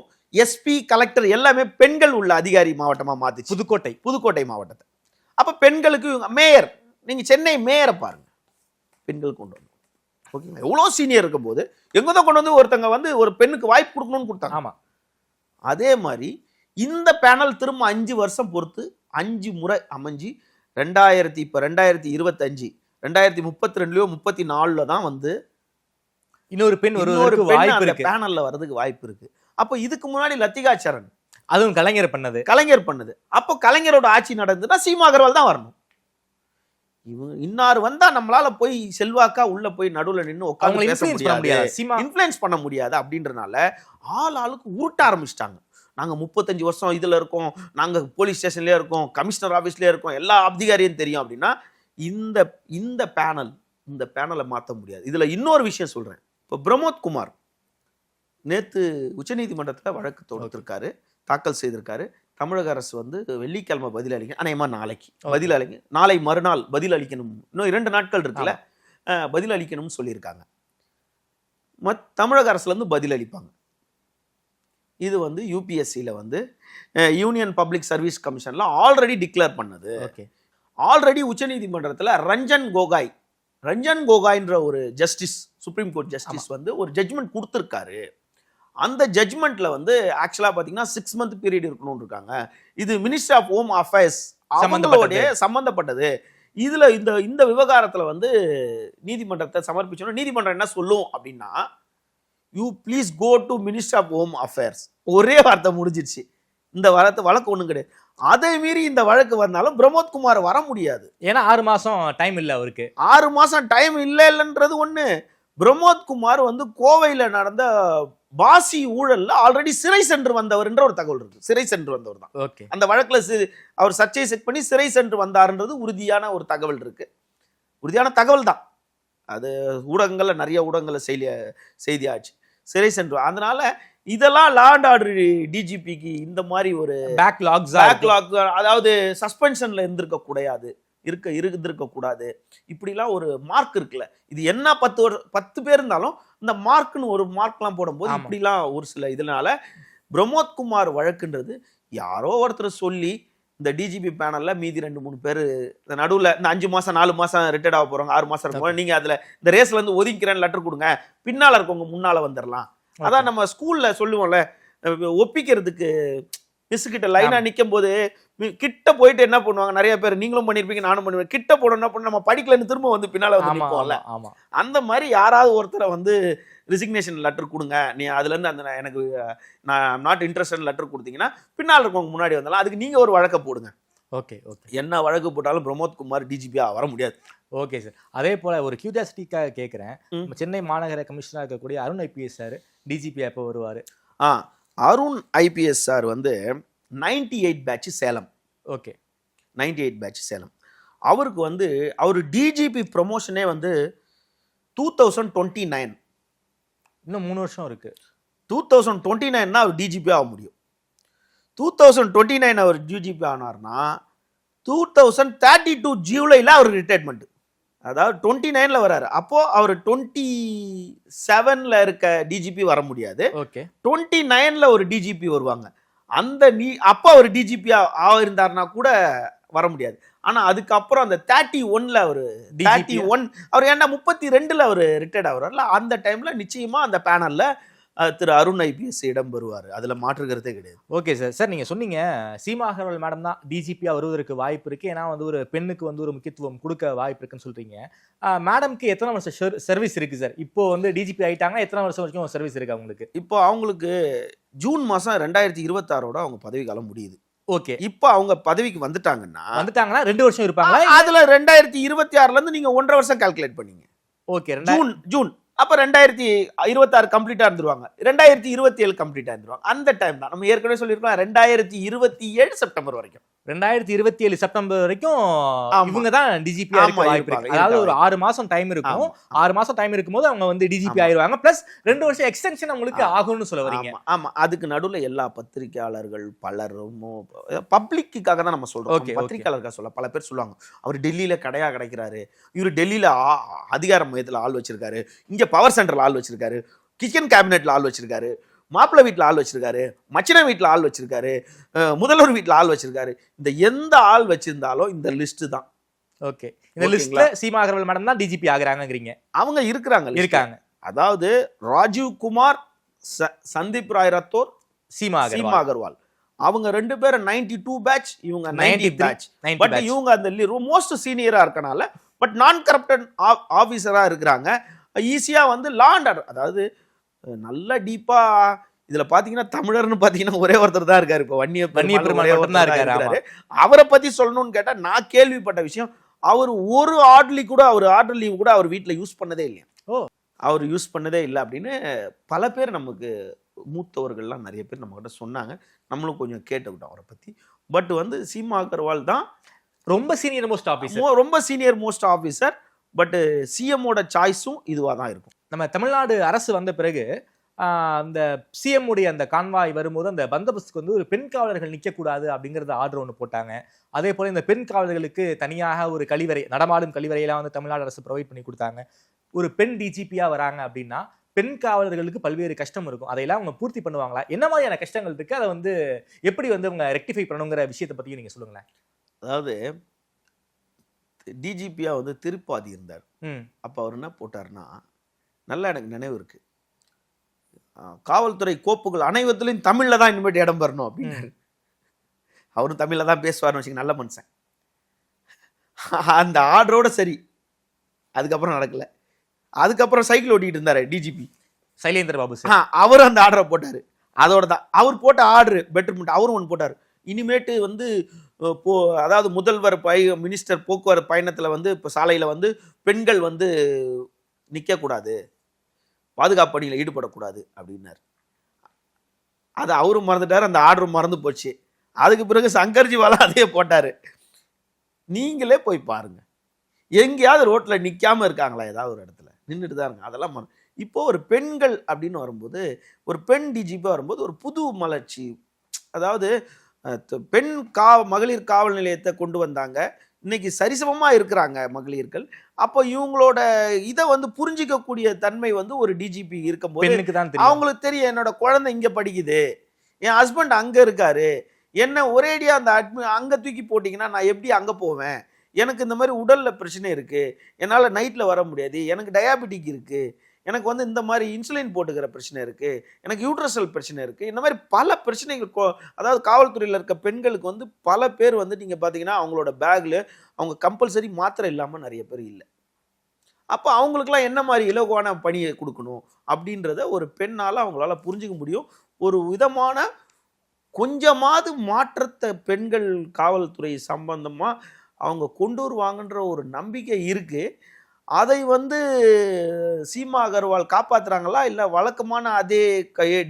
எஸ்பி கலெக்டர் எல்லாமே பெண்கள் உள்ள அதிகாரி மாவட்டமா மாத்திச்சு. புதுக்கோட்டை மாவட்டத்தை. அப்ப பெண்களுக்கு மேயர், நீங்க சென்னை மேயரை பாருங்க, பெண்கள் கொண்டு வந்து, ஓகேங்களா? எவ்வளோ சீனியர் இருக்கும் போது எங்கதான் கொண்டு வந்து ஒருத்தங்க வந்து ஒரு பெண்ணுக்கு வாய்ப்பு கொடுக்கணும்னு கொடுத்தாங்க. ஆமா. அதே மாதிரி இந்த பேனல் திரும்ப 5 வருஷம் பொறுத்து 5 முறை அமைஞ்சு 2025 2032லயோ 34ல தான் வந்து இன்னொரு பெண் வாய்ப்பு இருக்கு, பேனல்ல வர்றதுக்கு வாய்ப்பு இருக்கு. அப்போ இதுக்கு முன்னாடி லத்திகா சரண், அதுவும் கலைஞர் பண்ணது. அப்போ கலைஞரோட ஆட்சி நடந்ததுன்னா சீமா அகர்வால் தான் வரணும். இவங்க இன்னார் வந்தா நம்மளால போய் செல்வாக்கா உள்ள போய் நடுவுல நின்று உட்கார்ந்து பேச முடியாது, இன்ஃப்ளூயன்ஸ் பண்ண முடியாது. அப்படின்றனால ஆளுக்கு உருட்ட ஆரம்பிச்சிட்டாங்க. நாங்க 35 வருஷம் இதுல இருக்கோம், நாங்க போலீஸ் ஸ்டேஷன்லயே இருக்கோம், கமிஷனர் ஆபீஸ்லயே இருக்கோம், எல்லா அதிகாரியும் தெரியும் அப்படின்னா இந்த பேனலை மாற்ற முடியாது. இதுல இன்னொரு விஷயம் சொல்றேன். இப்போ பிரமோத் குமார் நேத்து உச்சநீதிமன்றத்தில் வழக்கு தொடுத்திருக்காரு, தாக்கல் செய்திருக்காரு. தமிழக அரசு வந்து வெள்ளிக்கிழமை பதில் அளிக்க, அநேகமா நாளைக்கு பதில் அளிக்க, நாளை மறுநாள் பதில் அளிக்கணும், இன்னும் 2 நாட்கள் இருக்குல்ல, பதில் அளிக்கணும்னு சொல்லியிருக்காங்க. தமிழக அரசுல இருந்து பதில் அளிப்பாங்க. இது வந்து யூபிஎஸ்சியில் வந்து யூனியன் பப்ளிக் சர்வீஸ் கமிஷன்ல ஆல்ரெடி டிக்ளேர் பண்ணது. ஆல்ரெடி உச்சநீதிமன்றத்தில் ரஞ்சன் கோகாய்ன்ற ஒரு ஜஸ்டிஸ், சுப்ரீம் கோர்ட் ஜஸ்டிஸ் வந்து ஒரு ஜட்ஜ்மெண்ட் கொடுத்துருக்காரு. அந்த ஜட்ஜ்மெண்ட்ல வந்து ஆக்சுவலா பாத்தீங்கன்னா 6 மந்த் பீரியட் இருக்கணும்னு இருக்காங்க. இது மினிஸ்ட்ரி ஆஃப் ஹோம் அஃபேர்ஸ் சம்பந்தப்பட்டது. இதுல இந்த விவகாரத்துல வந்து நீதிமன்றத்தை சமர்ப்பிச்சோம். நீதிமன்றம் என்ன சொல்லும் அப்படின்னா, you please go to ministry of home affairs. ஒரே வார்த்தை முடிஞ்சிருச்சு. இந்த வழக்கு ஒண்ணும் கிடையாது. அதை மீறி இந்த வழக்கு வந்தாலும் பிரமோத் குமார் வர முடியாது. ஏன்னா 6 மாசம் டைம் இல்ல அவருக்கு. 6 மாசம் டைம் இல்லைன்றது ஒண்ணு. பிரமோத் குமார் வந்து கோவையில நடந்த பாசி ஊழல்ல ஆல்ரெடி சிறை சென்று வந்தவர் என்ற ஒரு தகவல் இருக்கு. சிறை சென்று வந்தவர் தான். ஓகே. அந்த வழக்குல அவர் சர்ச்சையை செக் பண்ணி சிறை சென்று வந்தாருன்றது உறுதியான ஒரு தகவல் இருக்கு. உறுதியான தகவல் தான். அது ஊடகங்கள்ல, நிறைய ஊடகங்கள்ல செய்தியாச்சு. சிறை சென்று, அதனால இதெல்லாம் லா அண்ட் ஆர்டர் டிஜிபிக்கு இந்த மாதிரி ஒரு பேக்லாக், அதாவது சஸ்பென்ஷன்ல இருந்திருக்க கூடாது, இப்படிலாம் ஒரு மார்க் இருக்குல்ல. இது என்ன 10 பேர் இருந்தாலும் இந்த மார்க்னு ஒரு மார்க்லாம் போடும்போது இப்படிலாம் ஒரு சில இதனால பிரமோத் குமார் வழக்குன்றது யாரோ ஒருத்தர் சொல்லி இந்த டிஜிபி பேனல்ல மீதி 2-3 பேர் இந்த நடுவில் இந்த 5 மாசம் 4 மாசம் ரிட்டையர்ட் ஆக போறாங்க, 6 மாசம் இருக்கும், நீங்க அதுல இந்த ரேஸ்ல இருந்து ஒதுக்கிறேன்னு லெட்டர் கொடுங்க, பின்னால இருக்கவங்க முன்னால வந்துடலாம். அதான் நம்ம ஸ்கூல்ல சொல்லுவோம்ல, ஒப்பிக்கிறதுக்கு மிஸ் கிட்ட லைனா நிற்கும் போது கிட்ட போயிட்டு என்ன பண்ணுவாங்க, நிறைய பேர் நீங்களும் பண்ணிருப்பீங்க, நானும் பண்ணுவேன், கிட்ட போட என்ன பண்ண, நம்ம படிக்கலன்னு திரும்ப வந்து பின்னால வந்து நிற்போம்ல. அந்த மாதிரி யாராவது ஒருத்தரை வந்து ரிசிக்னேஷன் லெட்டர் கொடுங்க, நீ அதுல இருந்து அந்த எனக்கு நான் நாட் இன்ட்ரெஸ்ட் லெட்டர் கொடுத்தீங்கன்னா பின்னால் இருக்கவங்க முன்னாடி வந்தாலும் அதுக்கு நீங்க ஒரு வழக்கை போடுங்க. ஓகே. என்ன வழக்கு போட்டாலும் பிரமோத் குமார் டிஜிபியா வர முடியாது. Okay sir. அதே போல ஒரு கியூரியாசிட்டிக்காக கேட்குறேன், சென்னை மாநகர கமிஷனராக இருக்கக்கூடிய அருண் ஐபிஎஸ் சார் டிஜிபி எப்போ வருவார்? அருண் ஐபிஎஸ் சார் வந்து 98 batch Salem. Okay. 98 batch Salem. அவருக்கு வந்து அவர் டிஜிபி ப்ரொமோஷனே வந்து 2029, இன்னும் 3 வருஷம் இருக்கு. 2029 அவர் டிஜிபி ஆக முடியும். 2029 அவர் டிஜிபி ஆனார்னா 2032 ஜூலைல அவர் ரிட்டையர்மெண்ட். அதாவது 29ல வராரு. அப்போ அவர் 27ல இருக்க டிஜிபி வர முடியாது. ஓகே. 29ல ஒரு டிஜிபி வருவாங்க. அப்போ அவர் டிஜிபி இருந்தாருன்னா கூட வர முடியாது. ஆனா அதுக்கப்புறம் அந்த 31ல அவர் ஏன்னா 32ல அவர் ரிட்டையர்ட் ஆகுறாருல, அந்த டைம்ல நிச்சயமா அந்த பேனல்ல திரு அருண் ஐபிஎஸ் இடம் வருவார். அதுல மாற்றுகிறதே கிடையாது. Okay sir. சார் நீங்க சொன்னீங்க சீமா அகர்வால் மேடம் தான் டிஜிபியா வருவதற்கு வாய்ப்பு இருக்கு, ஏன்னா வந்து ஒரு பெண்ணுக்கு வந்து ஒரு முக்கியத்துவம் கொடுக்க வாய்ப்பு இருக்குன்னு சொல்றீங்க. மேடம்க்கு எத்தனை வருஷம் சர்வீஸ் இருக்கு சார்? இப்போ வந்து டிஜிபி ஆயிட்டாங்கன்னா எத்தனை வருஷம் வரைக்கும் சர்வீஸ் இருக்கு அவங்களுக்கு? இப்போ அவங்களுக்கு ஜூன் மாசம் 2026 அவங்க பதவி காலம் முடியுது. ஓகே. இப்போ அவங்க பதவிக்கு வந்துட்டாங்கன்னா 2 வருஷம் இருப்பாங்க. அதுல 2026ல இருந்து நீங்க 1.5 வருஷம் கால்குலேட் பண்ணீங்க. ஓகே. ஜூன் அப்ப 2026 கம்ப்ளீட்டா இருந்துருவாங்க, 2027 கம்ப்ளீட்டா இருந்துருவாங்க. அந்த டைம் தான் நம்ம ஏற்கனவே சொல்லியிருக்கோம், 2027 செப்டம்பர் வரைக்கும். 2027 செப்டம்பர் வரைக்கும் ஆமா. இவங்க தான் டிஜிபியா இருக்க ஆமா, வாய்ப்பு இருப்பாங்க, இருக்கு. அதாவது ஒரு இருக்காங்க. 6 மாசம் டைம் இருக்கும். ஆமா. 6 மாசம் டைம் இருக்கும்போது அவங்க வந்து டிஜிபி ஆமா. ஆயிருவாங்க. பிளஸ் 2 வருஷம் எக்ஸ்டென்ஷன் அவங்களுக்கு ஆமா. ஆகும்னு சொல்ல வரீங்க. ஆமா, ஆமா. அதுக்கு நடுவுல எல்லா பத்திரிகையாளர்கள் பலரும் பப்ளிக்காக தான் நம்ம சொல்றோம். Okay, பத்திரிகையாளர்கள் சொல்ல பல பேர் சொல்லுவாங்க, அவர் டெல்லியில கடையா கிடைக்கிறாரு, இவர் டெல்லியில அதிகார மையத்துல ஆள் வச்சிருக்காரு, இங்க பவர் சென்டர்ல ஆள் வச்சிருக்காரு, கிச்சன் கேபினெட்ல ஆள் வச்சிருக்காரு, மாப்பிள்ளை வீட்டுல ஆள் வச்சிருக்காரு, மச்சின வீட்டுல ஆள் வச்சிருக்காரு, முதல்வர் வீட்டுல ஆள் வச்சிருக்காரு. இந்த எந்த ஆள் வச்சிருந்தாலும் இந்த லிஸ்ட் தான். ஓகே. இந்த லிஸ்ட்ல சீமா அகர்வால் மேடம் தான் டிஜிபி ஆகுறாங்கங்கறீங்க. அவங்க இருக்காங்க. அதாவது ராஜீவ் குமார், சந்தீப் ராய் ரத்தோர், சீமா அகர்வால் அவங்க 2 பேரும் 92 பேட்ச், இவங்க 90 பேட்ச். 90 but batch. இவங்க அந்த மோஸ்ட் சீனியரா இருக்கனால பட் நான் கரப்டட் ஆபீசரா இருக்கிறாங்க. ஈஸியா வந்து லா அண்ட் ஆர்டர், அதாவது நல்ல டீப்பா இதுல பாத்தீங்கன்னா தமிழர்னு பாத்தீங்கன்னா ஒரே ஒருத்தர் தான் இருக்காரு. இப்ப வன்னிய பெருமாள் தான் இருக்காரு. அவரை பத்தி சொல்லணும்னு கேட்டா நான் கேள்விப்பட்ட விஷயம், அவர் ஒரு ஆர்டர் லீவ் கூட அவர் வீட்டுல யூஸ் பண்ணதே இல்லையா. அவர் யூஸ் பண்ணதே இல்லை அப்படின்னு பல பேர் நமக்கு மூத்தவர்கள்லாம் நிறைய பேர் நம்ம கிட்ட சொன்னாங்க. நம்மளும் கொஞ்சம் கேட்டுக்கிட்டோம் அவரை பத்தி. பட் வந்து சீமா அகர்வால் தான் ரொம்ப சீனியர் மோஸ்ட் ஆபீசர். ரொம்ப சீனியர் மோஸ்ட் ஆபீசர். பட் சிஎம்மோட சாய்ஸும் இதுவா தான் இருக்கும். நம்ம தமிழ்நாடு அரசு வந்த பிறகு அந்த சிஎம் உடைய அந்த கான்வாய் வரும்போது அந்த பந்தோபஸ்துக்கு வந்து ஒரு பெண் காவலர்கள் நிற்கக்கூடாது அப்படிங்கிறத ஆர்டர் ஒன்று போட்டாங்க. அதே போல இந்த பெண் காவலர்களுக்கு தனியாக ஒரு கழிவறை, நடமாடும் கழிவறையெல்லாம் வந்து தமிழ்நாடு அரசு ப்ரொவைட் பண்ணி கொடுத்தாங்க. ஒரு பெண் டிஜிபியா வராங்க அப்படின்னா பெண் காவலர்களுக்கு பல்வேறு கஷ்டம் இருக்கும். அதையெல்லாம் அவங்க பூர்த்தி பண்ணுவாங்களா? என்ன மாதிரியான கஷ்டங்கள் இருக்கு? அதை வந்து எப்படி வந்து அவங்க ரெக்டிஃபை பண்ணணுங்கிற விஷயத்தை பத்தி நீங்க சொல்லுங்களேன். அதாவது டிஜிபியா வந்து திருப்பாதி இருந்தார். அப்ப அவர் என்ன போட்டார்னா, நல்லா எனக்கு நினைவு இருக்கு, காவல்துறை கோப்புகள் அனைவத்திலையும் தமிழ்ல தான் இனிமேட்டு இடம் பெறணும் அப்படின்னு. அவரும் தமிழ்ல தான் பேசுவார்னு வச்சுக்க, நல்ல மனுஷன். அந்த ஆர்டரோட சரி, அதுக்கப்புறம் நடக்கல. அதுக்கப்புறம் சைக்கிள் ஓட்டிட்டு இருந்தாரு டிஜிபி சைலேந்திர பாபு சார். அவர் அந்த ஆர்டரை போட்டாரு. அதோட தான் அவர் போட்ட ஆர்டர் பெட்டர்மெண்ட் அவரும் ஒன்று போட்டார். இனிமேட்டு வந்து அதாவது முதல்வர் மினிஸ்டர் போக்குவரத்து பயணத்துல வந்து இப்போ சாலையில வந்து பெண்கள் வந்து நிற்கக்கூடாது, பாதுகாப்பு பணியில் ஈடுபடக்கூடாது அப்படின்னாரு. அதை அவரும் மறந்துட்டாரு, அந்த ஆர்டரும் மறந்து போச்சு. அதுக்கு பிறகு சங்கர்ஜிவாலா அதே போட்டாரு. நீங்களே போய் பாருங்க, எங்கேயாவது ரோட்ல நிக்காம இருக்காங்களா? ஏதாவது ஒரு இடத்துல நின்றுட்டு தான் இருங்க. அதெல்லாம் இப்போ ஒரு பெண்கள் அப்படின்னு வரும்போது, ஒரு பெண் டிஜிபி வரும்போது ஒரு புது மலர்ச்சி. அதாவது பெண் மகளிர் காவல் நிலையத்தை கொண்டு வந்தாங்க. இன்னைக்கு சரிசமமா இருக்கிறாங்க மகளிர்கள். அப்போ இவங்களோட இதை வந்து புரிஞ்சிக்கக்கூடிய தன்மை வந்து ஒரு டிஜிபி இருக்கும்போது அவங்களுக்கு தெரியும், என்னோட குழந்தை இங்க படிக்குது, என் ஹஸ்பண்ட் அங்க இருக்காரு, என்ன ஒரேடியா அந்த அங்க தூக்கி போட்டீங்கன்னா நான் எப்படி அங்க போவேன், எனக்கு இந்த மாதிரி உடல்ல பிரச்சனை இருக்கு, என்னால நைட்ல வர முடியாது, எனக்கு டயாபெட்டிக் இருக்கு, எனக்கு வந்து இந்த மாதிரி இன்சுலின் போட்டுக்கிற பிரச்சனை இருக்கு, எனக்கு யூட்ரஸல் பிரச்சனை இருக்கு, இந்த மாதிரி பல பிரச்சனைகள். அதாவது காவல்துறையில் இருக்க பெண்களுக்கு வந்து பல பேர் வந்து நீங்க பாத்தீங்கன்னா அவங்களோட பேக்ல அவங்க கம்பல்சரி மாத்திரை இல்லாம நிறைய பேர் இல்லை. அப்போ அவங்களுக்குலாம் என்ன மாதிரி இலகுவான பணியை கொடுக்கணும் அப்படின்றத ஒரு பெண்ணால அவங்களால புரிஞ்சுக்க முடியும். ஒரு விதமான கொஞ்சமாவது மாற்றத்தை பெண்கள் காவல்துறை சம்பந்தமா அவங்க கொண்டு வருவாங்கன்ற ஒரு நம்பிக்கை இருக்கு. அதை வந்து சீமா அகர்வால் காப்பாத்துறாங்களா இல்ல வழக்கமான அதே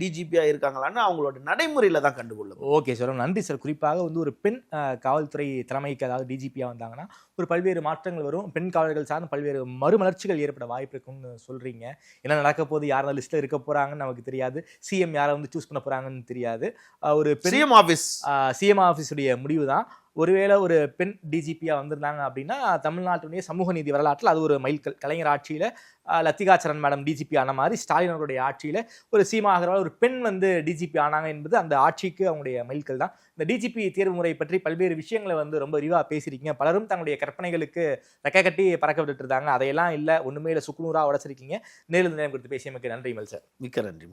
டிஜிபியா இருக்காங்களான்னு அவங்களோட நடைமுறையில தான் கண்டுகொள்ளும். ஓகே சார், நன்றி சார். குறிப்பாக வந்து ஒரு பெண் காவல்துறை தலைமைக்கு, அதாவது டிஜிபியா வந்தாங்கன்னா ஒரு பல்வேறு மாற்றங்கள் வரும், பெண் காவலர்கள் சார்ந்த பல்வேறு மறுமலர்ச்சிகள் ஏற்பட வாய்ப்பு இருக்குன்னு சொல்றீங்க. என்ன நடக்க போது, யார் அந்த லிஸ்ட்ல இருக்க போறாங்கன்னு நமக்கு தெரியாது, சிஎம் யாரை வந்து சூஸ் பண்ண போறாங்கன்னு தெரியாது. ஒரு சிஎம் ஆஃபீஸுடைய முடிவு தான். ஒருவேளை ஒரு பெண் டிஜிபியா வந்திருந்தாங்க அப்படின்னா தமிழ்நாட்டுடைய சமூக நீதி வரலாற்றில் அது ஒரு மைல்கல். கலைஞர் ஆட்சியில லத்திகா சரண் மேடம் டிஜிபி ஆன மாதிரி ஸ்டாலின் அவருடைய ஆட்சியில ஒரு சீமா அகர்வால் ஒரு பெண் வந்து டிஜிபி ஆனாங்க என்பது அந்த ஆட்சிக்கு அவங்களுடைய மைல்கல் தான். இந்த டிஜிபி தேர்வு முறை பற்றி பல்வேறு விஷயங்களை வந்து ரொம்ப விரிவா பேசியிருக்கீங்க. பலரும் தங்களுடைய கற்பனைகளுக்கு ரெக்கை கட்டி பறக்க விட்டுட்டு இருந்தாங்க. அதையெல்லாம் இல்லை, ஒண்ணுமே இல்லை, சுக்குநூறா உடைச்சிருக்கீங்க. நேரில் நேரம் கொடுத்து பேசியமைக்கு நன்றி மல் சார். மிக்க நன்றி.